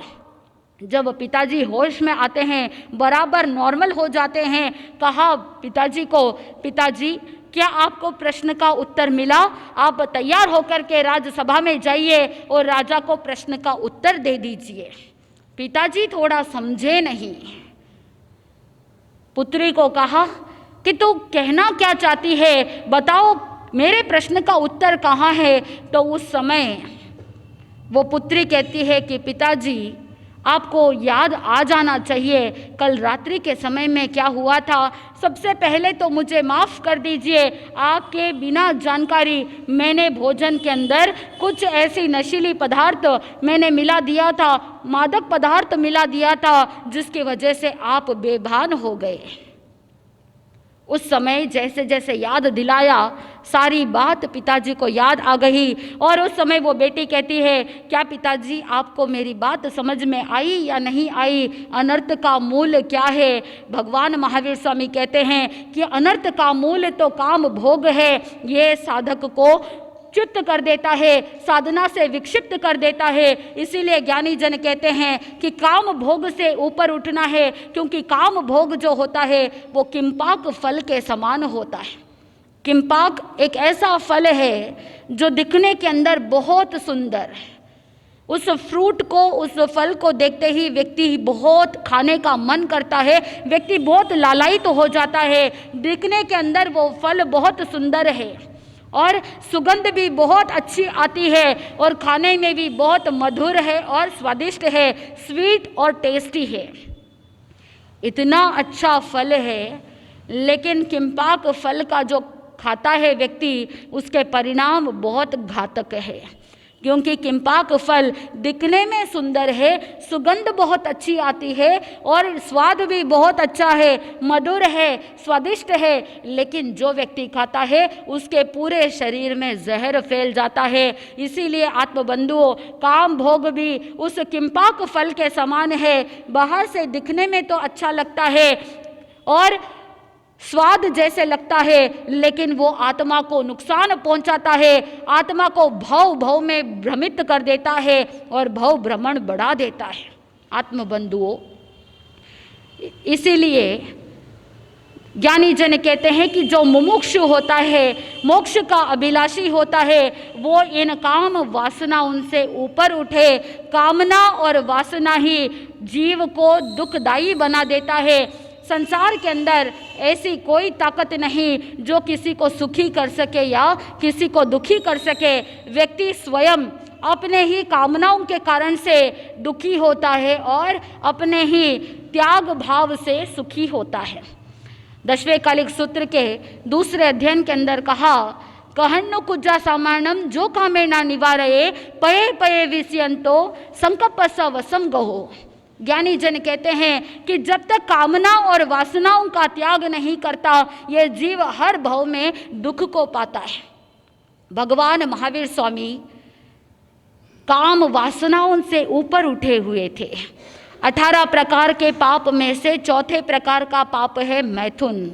जब पिताजी होश में आते हैं, बराबर नॉर्मल हो जाते हैं, कहा पिताजी को, पिताजी क्या आपको प्रश्न का उत्तर मिला? आप तैयार होकर के राज्यसभा में जाइए और राजा को प्रश्न का उत्तर दे दीजिए। पिताजी थोड़ा समझे नहीं। पुत्री को कहा कि तू कहना क्या चाहती है, बताओ मेरे प्रश्न का उत्तर कहाँ है। तो उस समय वो पुत्री कहती है कि पिताजी आपको याद आ जाना चाहिए कल रात्रि के समय में क्या हुआ था। सबसे पहले तो मुझे माफ़ कर दीजिए, आपके बिना जानकारी मैंने भोजन के अंदर कुछ ऐसी नशीली पदार्थ मैंने मिला दिया था, मादक पदार्थ मिला दिया था, जिसकी वजह से आप बेभान हो गए। उस समय जैसे जैसे याद दिलाया, सारी बात पिताजी को याद आ गई। और उस समय वो बेटी कहती है, क्या पिताजी आपको मेरी बात समझ में आई या नहीं आई? अनर्थ का मूल क्या है? भगवान महावीर स्वामी कहते हैं कि अनर्थ का मूल तो काम भोग है। ये साधक को च्युत कर देता है, साधना से विक्षिप्त कर देता है। इसीलिए ज्ञानी जन कहते हैं कि काम भोग से ऊपर उठना है, क्योंकि काम भोग जो होता है वो किम्पाक फल के समान होता है। किम्पाक एक ऐसा फल है जो दिखने के अंदर बहुत सुंदर है। उस फ्रूट को, उस फल को देखते ही व्यक्ति बहुत खाने का मन करता है, व्यक्ति बहुत लालायित हो जाता है। दिखने के अंदर वो फल बहुत सुंदर है और सुगंध भी बहुत अच्छी आती है और खाने में भी बहुत मधुर है और स्वादिष्ट है, स्वीट और टेस्टी है। इतना अच्छा फल है, लेकिन किम्पाक फल का जो खाता है व्यक्ति, उसके परिणाम बहुत घातक है। क्योंकि किम्पाक फल दिखने में सुंदर है, सुगंध बहुत अच्छी आती है और स्वाद भी बहुत अच्छा है, मधुर है, स्वादिष्ट है, लेकिन जो व्यक्ति खाता है उसके पूरे शरीर में जहर फैल जाता है। इसीलिए आत्मबंधुओं, काम भोग भी उस किम्पाक फल के समान है। बाहर से दिखने में तो अच्छा लगता है और स्वाद जैसे लगता है, लेकिन वो आत्मा को नुकसान पहुंचाता है, आत्मा को भव भव में भ्रमित कर देता है और भव भ्रमण बढ़ा देता है। आत्मबंधुओं, इसीलिए ज्ञानी जन कहते हैं कि जो मुमुक्षु होता है, मोक्ष का अभिलाषी होता है, वो इन काम वासना उनसे ऊपर उठे। कामना और वासना ही जीव को दुखदायी बना देता है। संसार के अंदर ऐसी कोई ताकत नहीं जो किसी को सुखी कर सके या किसी को दुखी कर सके। व्यक्ति स्वयं अपने ही कामनाओं के कारण से दुखी होता है और अपने ही त्याग भाव से सुखी होता है। 10वें कालिक सूत्र के दूसरे अध्ययन के अंदर कहा, कहन्नु कुज्जा सामान्यम जो कामेना निवारये पये पये विषयंतो संकल्प स वसम गहो। ज्ञानी जन कहते हैं कि जब तक कामना और वासनाओं का त्याग नहीं करता, यह जीव हर भाव में दुख को पाता है। भगवान महावीर स्वामी काम वासनाओं से ऊपर उठे हुए थे। 18 प्रकार के पाप में से चौथे प्रकार का पाप है मैथुन।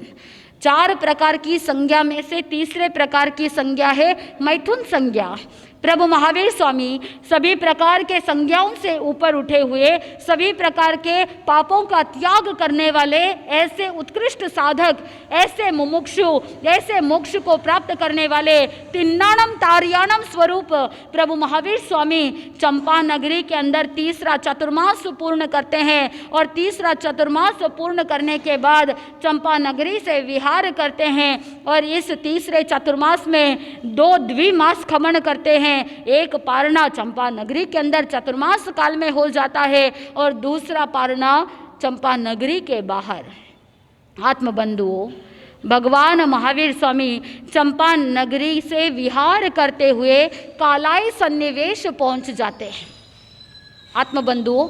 4 प्रकार की संज्ञा में से तीसरे प्रकार की संज्ञा है मैथुन संज्ञा। प्रभु महावीर स्वामी सभी प्रकार के संज्ञाओं से ऊपर उठे हुए, सभी प्रकार के पापों का त्याग करने वाले ऐसे उत्कृष्ट साधक, ऐसे मुमुक्षु, ऐसे मोक्ष को प्राप्त करने वाले तिन्नाणम तारियाणम स्वरूप प्रभु महावीर स्वामी चंपा नगरी के अंदर तीसरा चतुर्मास पूर्ण करते हैं और तीसरा चतुर्मास पूर्ण करने के बाद चंपा नगरी से विहार करते हैं और इस तीसरे चतुर्मास में 2 द्विमास खमन करते हैं। एक पारना चंपा नगरी के अंदर चतुर्मास काल में हो जाता है और दूसरा पारना चंपा नगरी के बाहर। आत्मबंधुओं, भगवान महावीर स्वामी चंपा नगरी से विहार करते हुए कालाई सन्निवेश पहुंच जाते हैं। आत्मबंधुओं,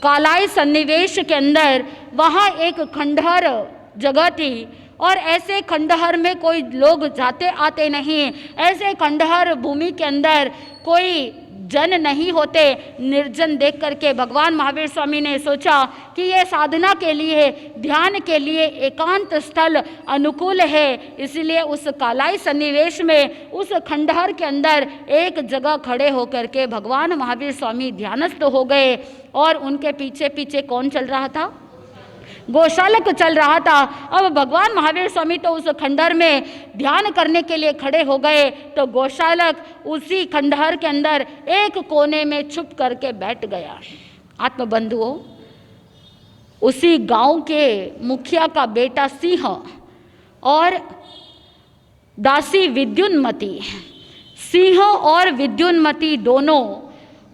कालाई सन्निवेश के अंदर वहाँ एक खंडहर जगह थी और ऐसे खंडहर में कोई लोग जाते आते नहीं। ऐसे खंडहर भूमि के अंदर कोई जन नहीं होते। निर्जन देख करके भगवान महावीर स्वामी ने सोचा कि यह साधना के लिए, ध्यान के लिए एकांत स्थल अनुकूल है। इसलिए उस कालाई सन्निवेश में, उस खंडहर के अंदर एक जगह खड़े होकर के भगवान महावीर स्वामी ध्यानस्थ हो गए और उनके पीछे पीछे कौन चल रहा था? गोशालक चल रहा था। अब भगवान महावीर स्वामी तो उस खंडहर में ध्यान करने के लिए खड़े हो गए तो गोशालक उसी खंडहर के अंदर एक कोने में छुप करके बैठ गया। आत्मबंधुओं, उसी गांव के मुखिया का बेटा सिंह और दासी विद्युन्मती, सिंह और विद्युन्मती दोनों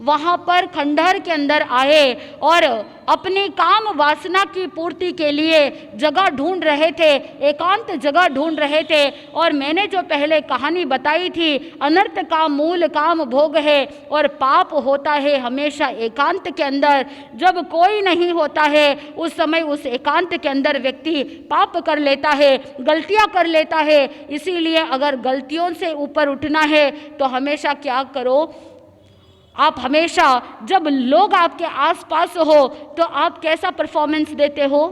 वहाँ पर खंडहर के अंदर आए और अपनी काम वासना की पूर्ति के लिए जगह ढूंढ रहे थे, एकांत जगह ढूंढ रहे थे। और मैंने जो पहले कहानी बताई थी, अनर्थ का मूल काम भोग है और पाप होता है हमेशा एकांत के अंदर। जब कोई नहीं होता है उस समय उस एकांत के अंदर व्यक्ति पाप कर लेता है, गलतियां कर लेता है। इसीलिए अगर गलतियों से ऊपर उठना है तो हमेशा क्या करो, आप हमेशा जब लोग आपके आसपास हो तो आप कैसा परफॉर्मेंस देते हो?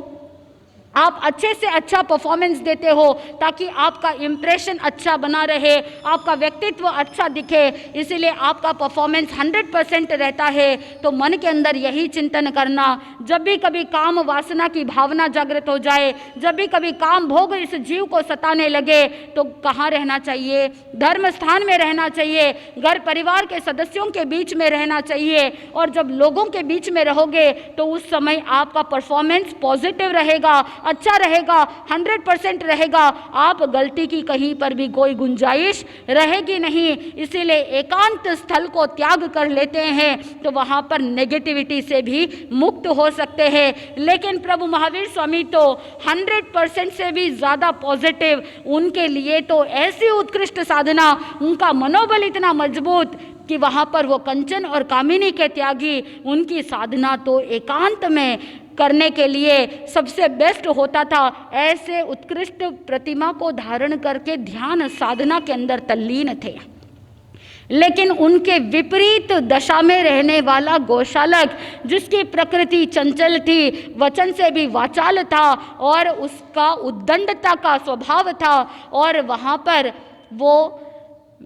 आप अच्छे से अच्छा परफॉर्मेंस देते हो ताकि आपका इम्प्रेशन अच्छा बना रहे, आपका व्यक्तित्व अच्छा दिखे। इसीलिए आपका परफॉर्मेंस 100% रहता है। तो मन के अंदर यही चिंतन करना, जब भी कभी काम वासना की भावना जागृत हो जाए, जब भी कभी काम भोग इस जीव को सताने लगे तो कहाँ रहना चाहिए? धर्म स्थान में रहना चाहिए, घर परिवार के सदस्यों के बीच में रहना चाहिए। और जब लोगों के बीच में रहोगे तो उस समय आपका परफॉर्मेंस पॉजिटिव रहेगा, अच्छा रहेगा, 100% रहेगा। आप गलती की कहीं पर भी कोई गुंजाइश रहेगी नहीं। इसीलिए एकांत स्थल को त्याग कर लेते हैं तो वहाँ पर नेगेटिविटी से भी मुक्त हो सकते हैं। लेकिन प्रभु महावीर स्वामी तो 100% से भी ज़्यादा पॉजिटिव, उनके लिए तो ऐसी उत्कृष्ट साधना, उनका मनोबल इतना मजबूत कि वहाँ पर वो कंचन और कामिनी के त्यागी, उनकी साधना तो एकांत में करने के लिए सबसे बेस्ट होता था। ऐसे उत्कृष्ट प्रतिमा को धारण करके ध्यान साधना के अंदर तल्लीन थे। लेकिन उनके विपरीत दशा में रहने वाला गोशालक, जिसकी प्रकृति चंचल थी, वचन से भी वाचाल था और उसका उद्दंडता का स्वभाव था, और वहाँ पर वो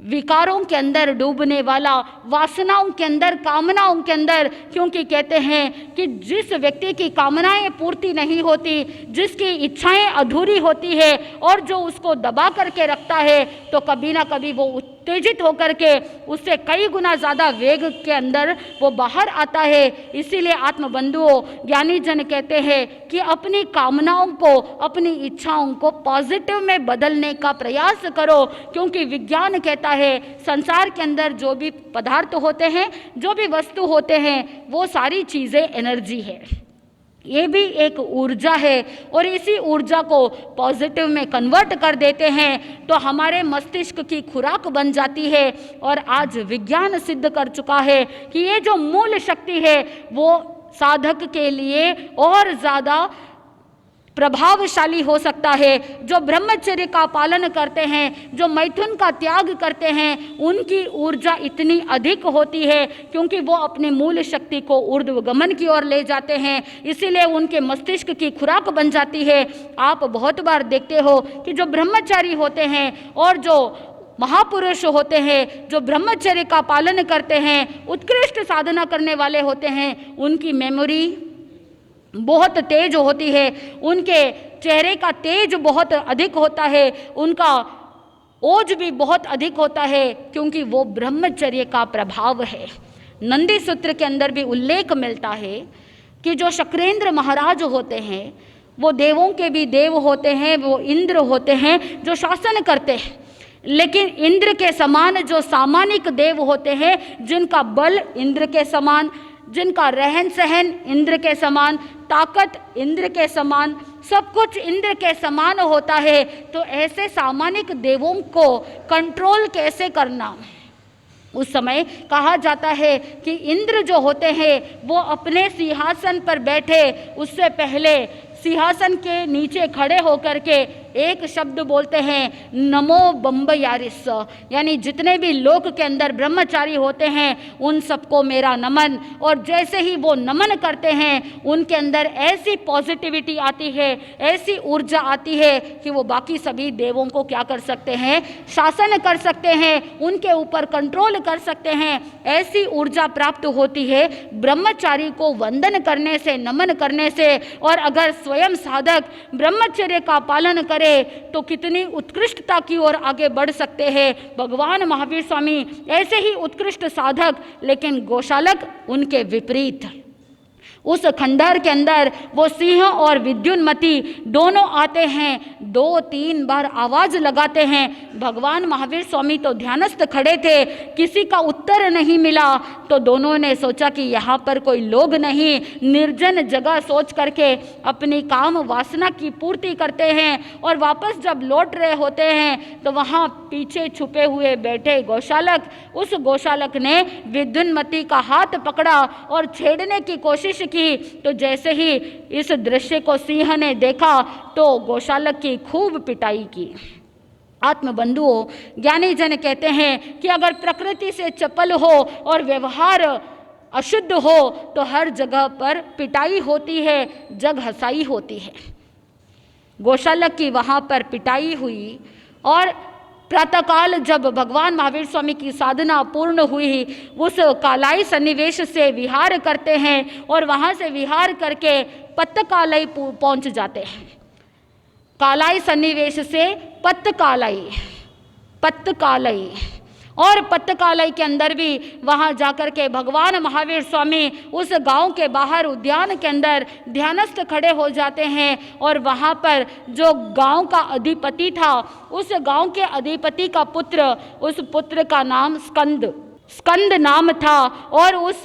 विकारों के अंदर डूबने वाला, वासनाओं के अंदर, कामनाओं के अंदर, क्योंकि कहते हैं कि जिस व्यक्ति की कामनाएं पूर्ति नहीं होती, जिसकी इच्छाएं अधूरी होती है और जो उसको दबा करके रखता है, तो कभी ना कभी वो उत्तेजित होकर के उससे कई गुना ज़्यादा वेग के अंदर वो बाहर आता है। इसीलिए आत्मबंधुओं, ज्ञानी जन कहते हैं कि अपनी कामनाओं को, अपनी इच्छाओं को पॉजिटिव में बदलने का प्रयास करो, क्योंकि विज्ञान कहता है संसार के अंदर जो भी पदार्थ होते हैं, जो भी वस्तु होते हैं, वो सारी चीज़ें एनर्जी है, ये भी एक ऊर्जा है, और इसी ऊर्जा को पॉजिटिव में कन्वर्ट कर देते हैं तो हमारे मस्तिष्क की खुराक बन जाती है। और आज विज्ञान सिद्ध कर चुका है कि ये जो मूल शक्ति है वो साधक के लिए और ज़्यादा प्रभावशाली हो सकता है। जो ब्रह्मचर्य का पालन करते हैं, जो मैथुन का त्याग करते हैं, उनकी ऊर्जा इतनी अधिक होती है क्योंकि वो अपनी मूल शक्ति को ऊर्ध्वगमन की ओर ले जाते हैं, इसीलिए उनके मस्तिष्क की खुराक बन जाती है। आप बहुत बार देखते हो कि जो ब्रह्मचारी होते हैं और जो महापुरुष होते हैं, जो ब्रह्मचर्य का पालन करते हैं, उत्कृष्ट साधना करने वाले होते हैं, उनकी मेमोरी बहुत तेज होती है, उनके चेहरे का तेज बहुत अधिक होता है, उनका ओज भी बहुत अधिक होता है, क्योंकि वो ब्रह्मचर्य का प्रभाव है। नंदी सूत्र के अंदर भी उल्लेख मिलता है कि जो शक्रेंद्र महाराज होते हैं वो देवों के भी देव होते हैं, वो इंद्र होते हैं जो शासन करते हैं, लेकिन इंद्र के समान जो सामानिक देव होते हैं, जिनका बल इंद्र के समान, जिनका रहन सहन इंद्र के समान, ताकत इंद्र के समान, सब कुछ इंद्र के समान होता है, तो ऐसे सामानिक देवों को कंट्रोल कैसे करना। उस समय कहा जाता है कि इंद्र जो होते हैं वो अपने सिंहासन पर बैठे उससे पहले सिंहासन के नीचे खड़े होकर के एक शब्द बोलते हैं, नमो बम्बयारिस, यानी जितने भी लोक के अंदर ब्रह्मचारी होते हैं उन सबको मेरा नमन। और जैसे ही वो नमन करते हैं उनके अंदर ऐसी पॉजिटिविटी आती है, ऐसी ऊर्जा आती है कि वो बाकी सभी देवों को क्या कर सकते हैं, शासन कर सकते हैं, उनके ऊपर कंट्रोल कर सकते हैं। ऐसी ऊर्जा प्राप्त होती है ब्रह्मचारी को वंदन करने से, नमन करने से। और अगर स्वयं साधक ब्रह्मचर्य का पालन करे तो कितनी उत्कृष्टता की ओर आगे बढ़ सकते हैं। भगवान महावीर स्वामी ऐसे ही उत्कृष्ट साधक, लेकिन गोशालक उनके विपरीत। उस खंडहर के अंदर वो सिंह और विद्युन्मती दोनों आते हैं, 2-3 बार आवाज लगाते हैं। भगवान महावीर स्वामी तो ध्यानस्थ खड़े थे, किसी का उत्तर नहीं मिला, तो दोनों ने सोचा कि यहाँ पर कोई लोग नहीं, निर्जन जगह सोच करके अपनी काम वासना की पूर्ति करते हैं। और वापस जब लौट रहे होते हैं तो वहाँ पीछे छुपे हुए बैठे गोशालक, उस गोशालक ने विद्युन्मती का हाथ पकड़ा और छेड़ने की कोशिश की। तो जैसे ही इस दृश्य को सिंह ने देखा तो गोशालक की खूब पिटाई की। आत्मबंधुओं, ज्ञानी जन कहते हैं कि अगर प्रकृति से चपल हो और व्यवहार अशुद्ध हो तो हर जगह पर पिटाई होती है, जग हंसाई होती है। गोशालक की वहाँ पर पिटाई हुई और प्रातःकाल जब भगवान महावीर स्वामी की साधना पूर्ण हुई, उस कालाई सन्निवेश से विहार करते हैं और वहाँ से विहार करके पत्तकालई पहुँच जाते हैं। कालाई सन्निवेश से पत्तकालई और पत्तकालई के अंदर भी वहाँ जाकर के भगवान महावीर स्वामी उस गांव के बाहर उद्यान के अंदर ध्यानस्थ खड़े हो जाते हैं। और वहाँ पर जो गांव का अधिपति था, उस गांव के अधिपति का पुत्र, उस पुत्र का नाम स्कंद नाम था। और उस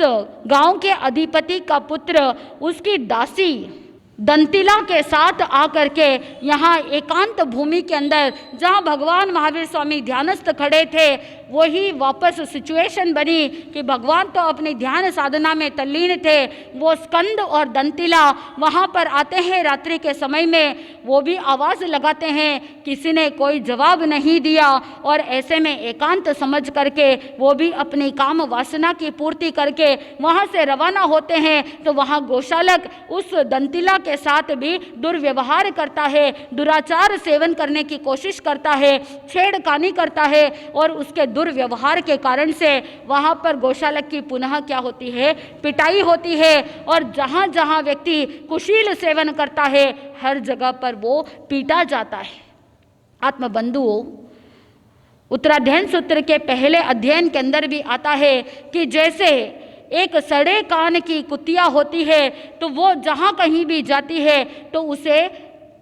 गांव के अधिपति का पुत्र उसकी दासी दंतिला के साथ आकर के यहाँ एकांत भूमि के अंदर, जहाँ भगवान महावीर स्वामी ध्यानस्थ खड़े थे, वही वापस सिचुएशन बनी कि भगवान तो अपनी ध्यान साधना में तल्लीन थे, वो स्कंद और दंतिला वहाँ पर आते हैं रात्रि के समय में, वो भी आवाज़ लगाते हैं, किसी ने कोई जवाब नहीं दिया। और ऐसे में एकांत समझ करके वो भी अपनी काम वासना की पूर्ति करके वहाँ से रवाना होते हैं। तो वहाँ गोशालक उस दंतिला के साथ भी दुर्व्यवहार करता है, दुराचार सेवन करने की कोशिश करता है, छेड़खानी करता है, और उसके दुर्व्यवहार के कारण से वहाँ पर गोशालक की पुनः क्या होती है, पिटाई होती है। और जहाँ जहाँ व्यक्ति कुशील सेवन करता है हर जगह पर वो पीटा जाता है। आत्मबंधुओं, उत्तराध्ययन सूत्र के पहले अध्ययन के अंदर भी आता है कि जैसे एक सड़े कान की कुतिया होती है तो वो जहाँ कहीं भी जाती है तो उसे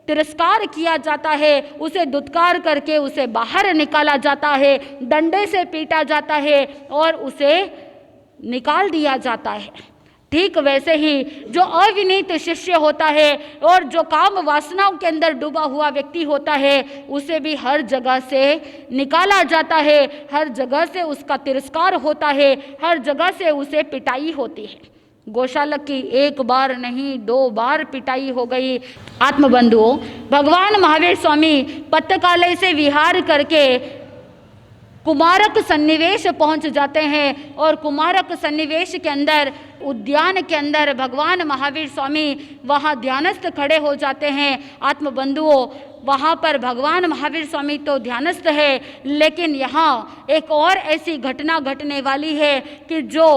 तिरस्कार किया जाता है, उसे दुत्कार करके उसे बाहर निकाला जाता है, डंडे से पीटा जाता है और उसे निकाल दिया जाता है। ठीक वैसे ही जो अविनीत शिष्य होता है और जो काम वासनाओं के अंदर डूबा हुआ व्यक्ति होता है उसे भी हर जगह से निकाला जाता है, हर जगह से उसका तिरस्कार होता है, हर जगह से उसे पिटाई होती है। गोशालक की एक बार नहीं 2 बार पिटाई हो गई। आत्मबंधुओं, भगवान महावीर स्वामी पत्तकालय से विहार करके कुमारक सन्निवेश पहुंच जाते हैं और कुमारक सन्निवेश के अंदर उद्यान के अंदर भगवान महावीर स्वामी वहाँ ध्यानस्थ खड़े हो जाते हैं। आत्मबंधुओं, वहाँ पर भगवान महावीर स्वामी तो ध्यानस्थ है, लेकिन यहाँ एक और ऐसी घटना घटने वाली है कि जो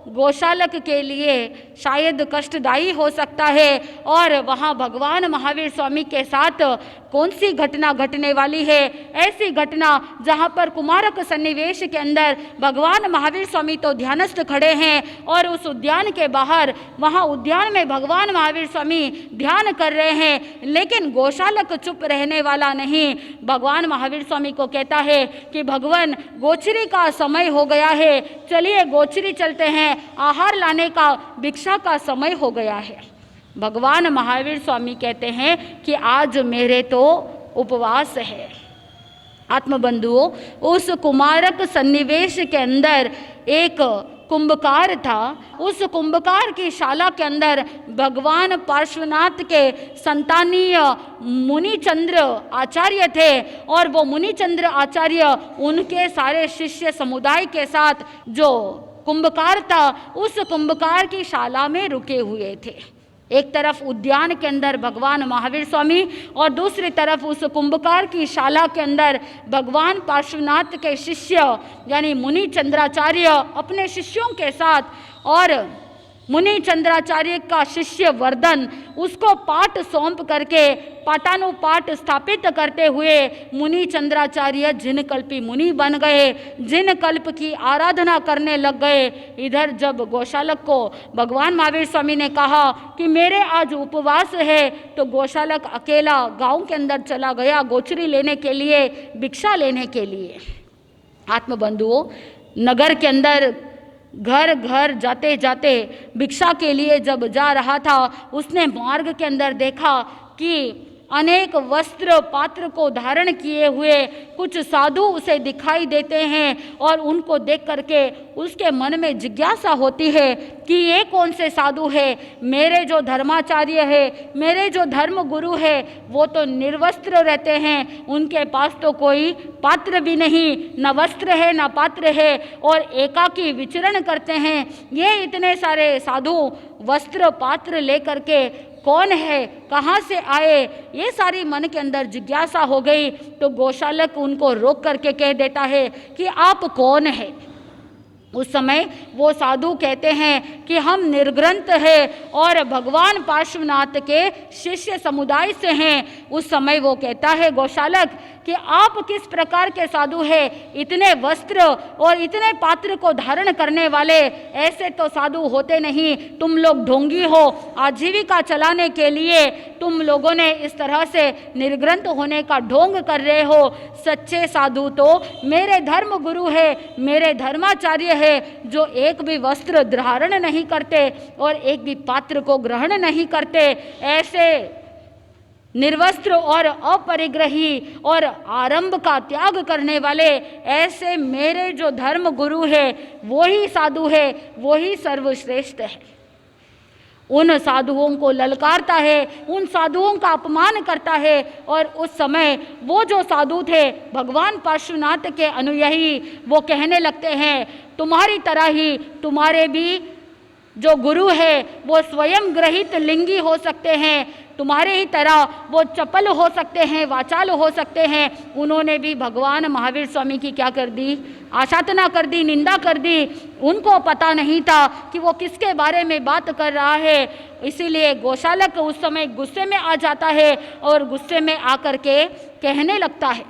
गोशालक के लिए शायद कष्टदायी हो सकता है। और वहाँ भगवान महावीर स्वामी के साथ कौन सी घटना घटने वाली है? ऐसी घटना जहाँ पर कुमारक सन्निवेश के अंदर भगवान महावीर स्वामी तो ध्यानस्थ खड़े हैं और उस उद्यान के बाहर वहाँ उद्यान में भगवान महावीर स्वामी ध्यान कर रहे हैं, लेकिन गोशालक चुप रहने वाला नहीं। भगवान महावीर स्वामी को कहता है कि भगवान, गोचरी का समय हो गया है, चलिए गोचरी चलते हैं, आहार लाने का, भिक्षा का समय हो गया है। भगवान महावीर स्वामी कहते हैं कि आज मेरे तो उपवास है। आत्मबंधुओं, उस कुमारक सन्निवेश के अंदर एक कुंभकार था। उस कुंभकार की शाला के अंदर भगवान पार्श्वनाथ के संतानीय मुनिचंद्र आचार्य थे और वो मुनिचंद्र आचार्य उनके सारे शिष्य समुदाय के साथ जो कुंभकार था उस कुंभकार की शाला में रुके हुए थे। एक तरफ उद्यान के अंदर भगवान महावीर स्वामी और दूसरी तरफ उस कुंभकार की शाला के अंदर भगवान पार्श्वनाथ के शिष्य यानी मुनि चंद्राचार्य अपने शिष्यों के साथ, और मुनि चंद्राचार्य का शिष्य वर्धन उसको पाठ सौंप करके पाठानुपाठ स्थापित करते हुए मुनि चंद्राचार्य जिन कल्पी मुनि बन गए, जिन कल्प की आराधना करने लग गए। इधर जब गोशालक को भगवान महावीर स्वामी ने कहा कि मेरे आज उपवास है, तो गोशालक अकेला गांव के अंदर चला गया गोचरी लेने के लिए, भिक्षा लेने के लिए। आत्मबंधुओं, नगर के अंदर घर घर जाते जाते भिक्षा के लिए जब जा रहा था, उसने मार्ग के अंदर देखा कि अनेक वस्त्र पात्र को धारण किए हुए कुछ साधु उसे दिखाई देते हैं और उनको देख करके उसके मन में जिज्ञासा होती है कि ये कौन से साधु है। मेरे जो धर्माचार्य है, मेरे जो धर्म गुरु है, वो तो निर्वस्त्र रहते हैं, उनके पास तो कोई पात्र भी नहीं, न वस्त्र है न पात्र है, और एकाकी विचरण करते हैं। ये इतने सारे साधु वस्त्र पात्र लेकर के कौन है, कहाँ से आए, ये सारी मन के अंदर जिज्ञासा हो गई। तो गोशालक उनको रोक करके कह देता है कि आप कौन है। उस समय वो साधु कहते हैं कि हम निर्ग्रंथ हैं और भगवान पार्श्वनाथ के शिष्य समुदाय से हैं। उस समय वो कहता है गोशालक कि आप किस प्रकार के साधु हैं, इतने वस्त्र और इतने पात्र को धारण करने वाले, ऐसे तो साधु होते नहीं, तुम लोग ढोंगी हो, आजीविका चलाने के लिए तुम लोगों ने इस तरह से निर्ग्रंथ होने का ढोंग कर रहे हो। सच्चे साधु तो मेरे धर्म गुरु है, मेरे धर्माचार्य है, जो एक भी वस्त्र धारण नहीं करते और एक भी पात्र को ग्रहण नहीं करते। ऐसे निर्वस्त्र और अपरिग्रही और आरंभ का त्याग करने वाले ऐसे मेरे जो धर्म गुरु है वो ही साधु है, वो ही सर्वश्रेष्ठ है। उन साधुओं को ललकारता है, उन साधुओं का अपमान करता है। और उस समय वो जो साधु थे भगवान पार्श्वनाथ के अनुयायी, वो कहने लगते हैं तुम्हारी तरह ही तुम्हारे भी जो गुरु है वो स्वयं ग्रहित लिंगी हो सकते हैं, तुम्हारे ही तरह वो चपल हो सकते हैं, वाचाल हो सकते हैं। उन्होंने भी भगवान महावीर स्वामी की क्या कर दी, आशातना कर दी, निंदा कर दी। उनको पता नहीं था कि वो किसके बारे में बात कर रहा है। इसीलिए गोशालक उस समय गुस्से में आ जाता है और गुस्से में आकर के कहने लगता है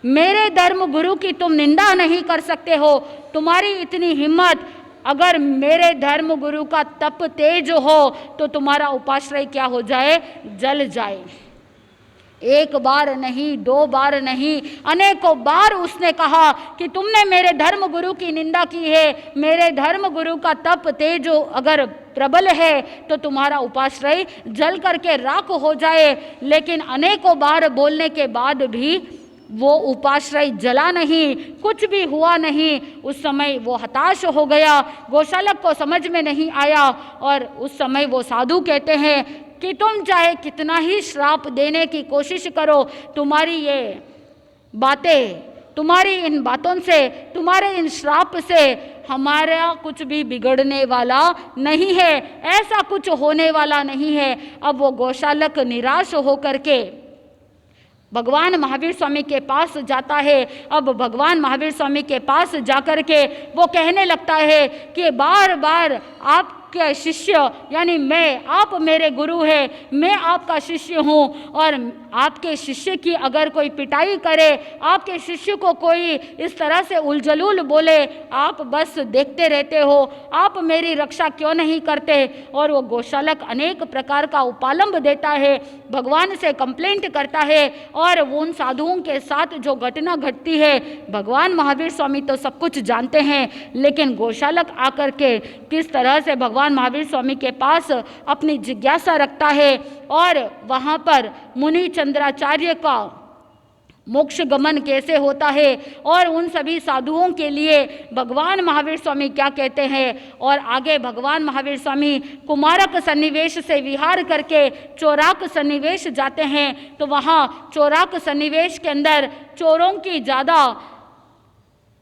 मेरे धर्म गुरु की तुम निंदा नहीं कर सकते हो, तुम्हारी इतनी हिम्मत, अगर मेरे धर्म गुरु का तप तेज हो तो तुम्हारा उपाश्रय क्या हो जाए, जल जाए। एक बार नहीं, दो बार नहीं, अनेकों बार उसने कहा कि तुमने मेरे धर्म गुरु की निंदा की है, मेरे धर्म गुरु का तप तेज अगर प्रबल है तो तुम्हारा उपाश्रय जल करके राख हो जाए। लेकिन अनेकों बार बोलने के बाद भी वो उपाश्रय जला नहीं, कुछ भी हुआ नहीं। उस समय वो हताश हो गया, गोशालक को समझ में नहीं आया। और उस समय वो साधु कहते हैं कि तुम चाहे कितना ही श्राप देने की कोशिश करो, तुम्हारी ये बातें, तुम्हारी इन बातों से, तुम्हारे इन श्राप से हमारा कुछ भी बिगड़ने वाला नहीं है, ऐसा कुछ होने वाला नहीं है। अब वो गोशालक निराश होकर के भगवान महावीर स्वामी के पास जाता है। अब भगवान महावीर स्वामी के पास जाकर के वो कहने लगता है कि बार बार आपके शिष्य यानी मैं, आप मेरे गुरु हैं, मैं आपका शिष्य हूँ, और आपके शिष्य की अगर कोई पिटाई करे, आपके शिष्य को कोई इस तरह से उलझलूल बोले, आप बस देखते रहते हो, आप मेरी रक्षा क्यों नहीं करते। और वो गोशालक अनेक प्रकार का उपालंब देता है, भगवान से कंप्लेंट करता है। और उन साधुओं के साथ जो घटना घटती है, भगवान महावीर स्वामी तो सब कुछ जानते हैं, लेकिन गोशालक आकर के किस तरह से भगवान महावीर स्वामी के पास अपनी जिज्ञासा रखता है। और वहाँ पर मुनि चंद्राचार्य का मोक्ष गमन कैसे होता है, और उन सभी साधुओं के लिए भगवान महावीर स्वामी क्या कहते हैं। और आगे भगवान महावीर स्वामी कुमारक सन्निवेश से विहार करके चौराक सन्निवेश जाते हैं। तो वहाँ चौराक सन्निवेश के अंदर चोरों की ज़्यादा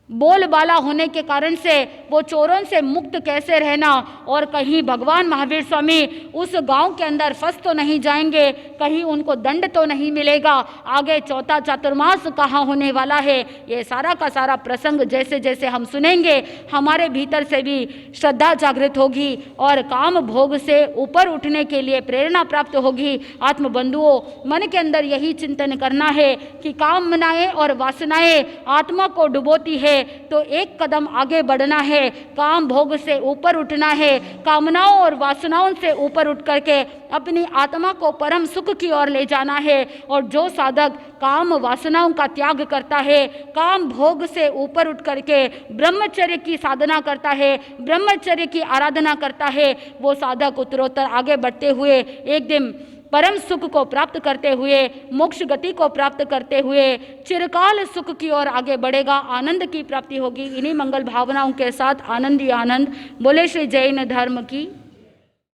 बोलबाला होने के कारण से वो चोरों से मुक्त कैसे रहना, और कहीं भगवान महावीर स्वामी उस गांव के अंदर फंस तो नहीं जाएंगे, कहीं उनको दंड तो नहीं मिलेगा, आगे चौथा चातुर्मास कहाँ होने वाला है। ये सारा का सारा प्रसंग जैसे जैसे हम सुनेंगे हमारे भीतर से भी श्रद्धा जागृत होगी और काम भोग से ऊपर उठने के लिए प्रेरणा प्राप्त होगी। आत्मबंधुओं, मन के अंदर यही चिंतन करना है कि कामनाएं और वासनाएं आत्मा को डुबोती है, तो एक कदम आगे बढ़ना है, काम भोग से ऊपर उठना है, कामनाओं और वासनाओं से ऊपर उठ करके अपनी आत्मा को परम सुख की ओर ले जाना है। और जो साधक काम वासनाओं का त्याग करता है, काम भोग से ऊपर उठ करके ब्रह्मचर्य की साधना करता है, ब्रह्मचर्य की आराधना करता है, वो साधक उत्तरोत्तर आगे बढ़ते हुए एक दिन परम सुख को प्राप्त करते हुए, मोक्ष गति को प्राप्त करते हुए चिरकाल सुख की ओर आगे बढ़ेगा, आनंद की प्राप्ति होगी। इन्हीं मंगल भावनाओं के साथ आनंद ही आनंद। बोले श्री जैन धर्म की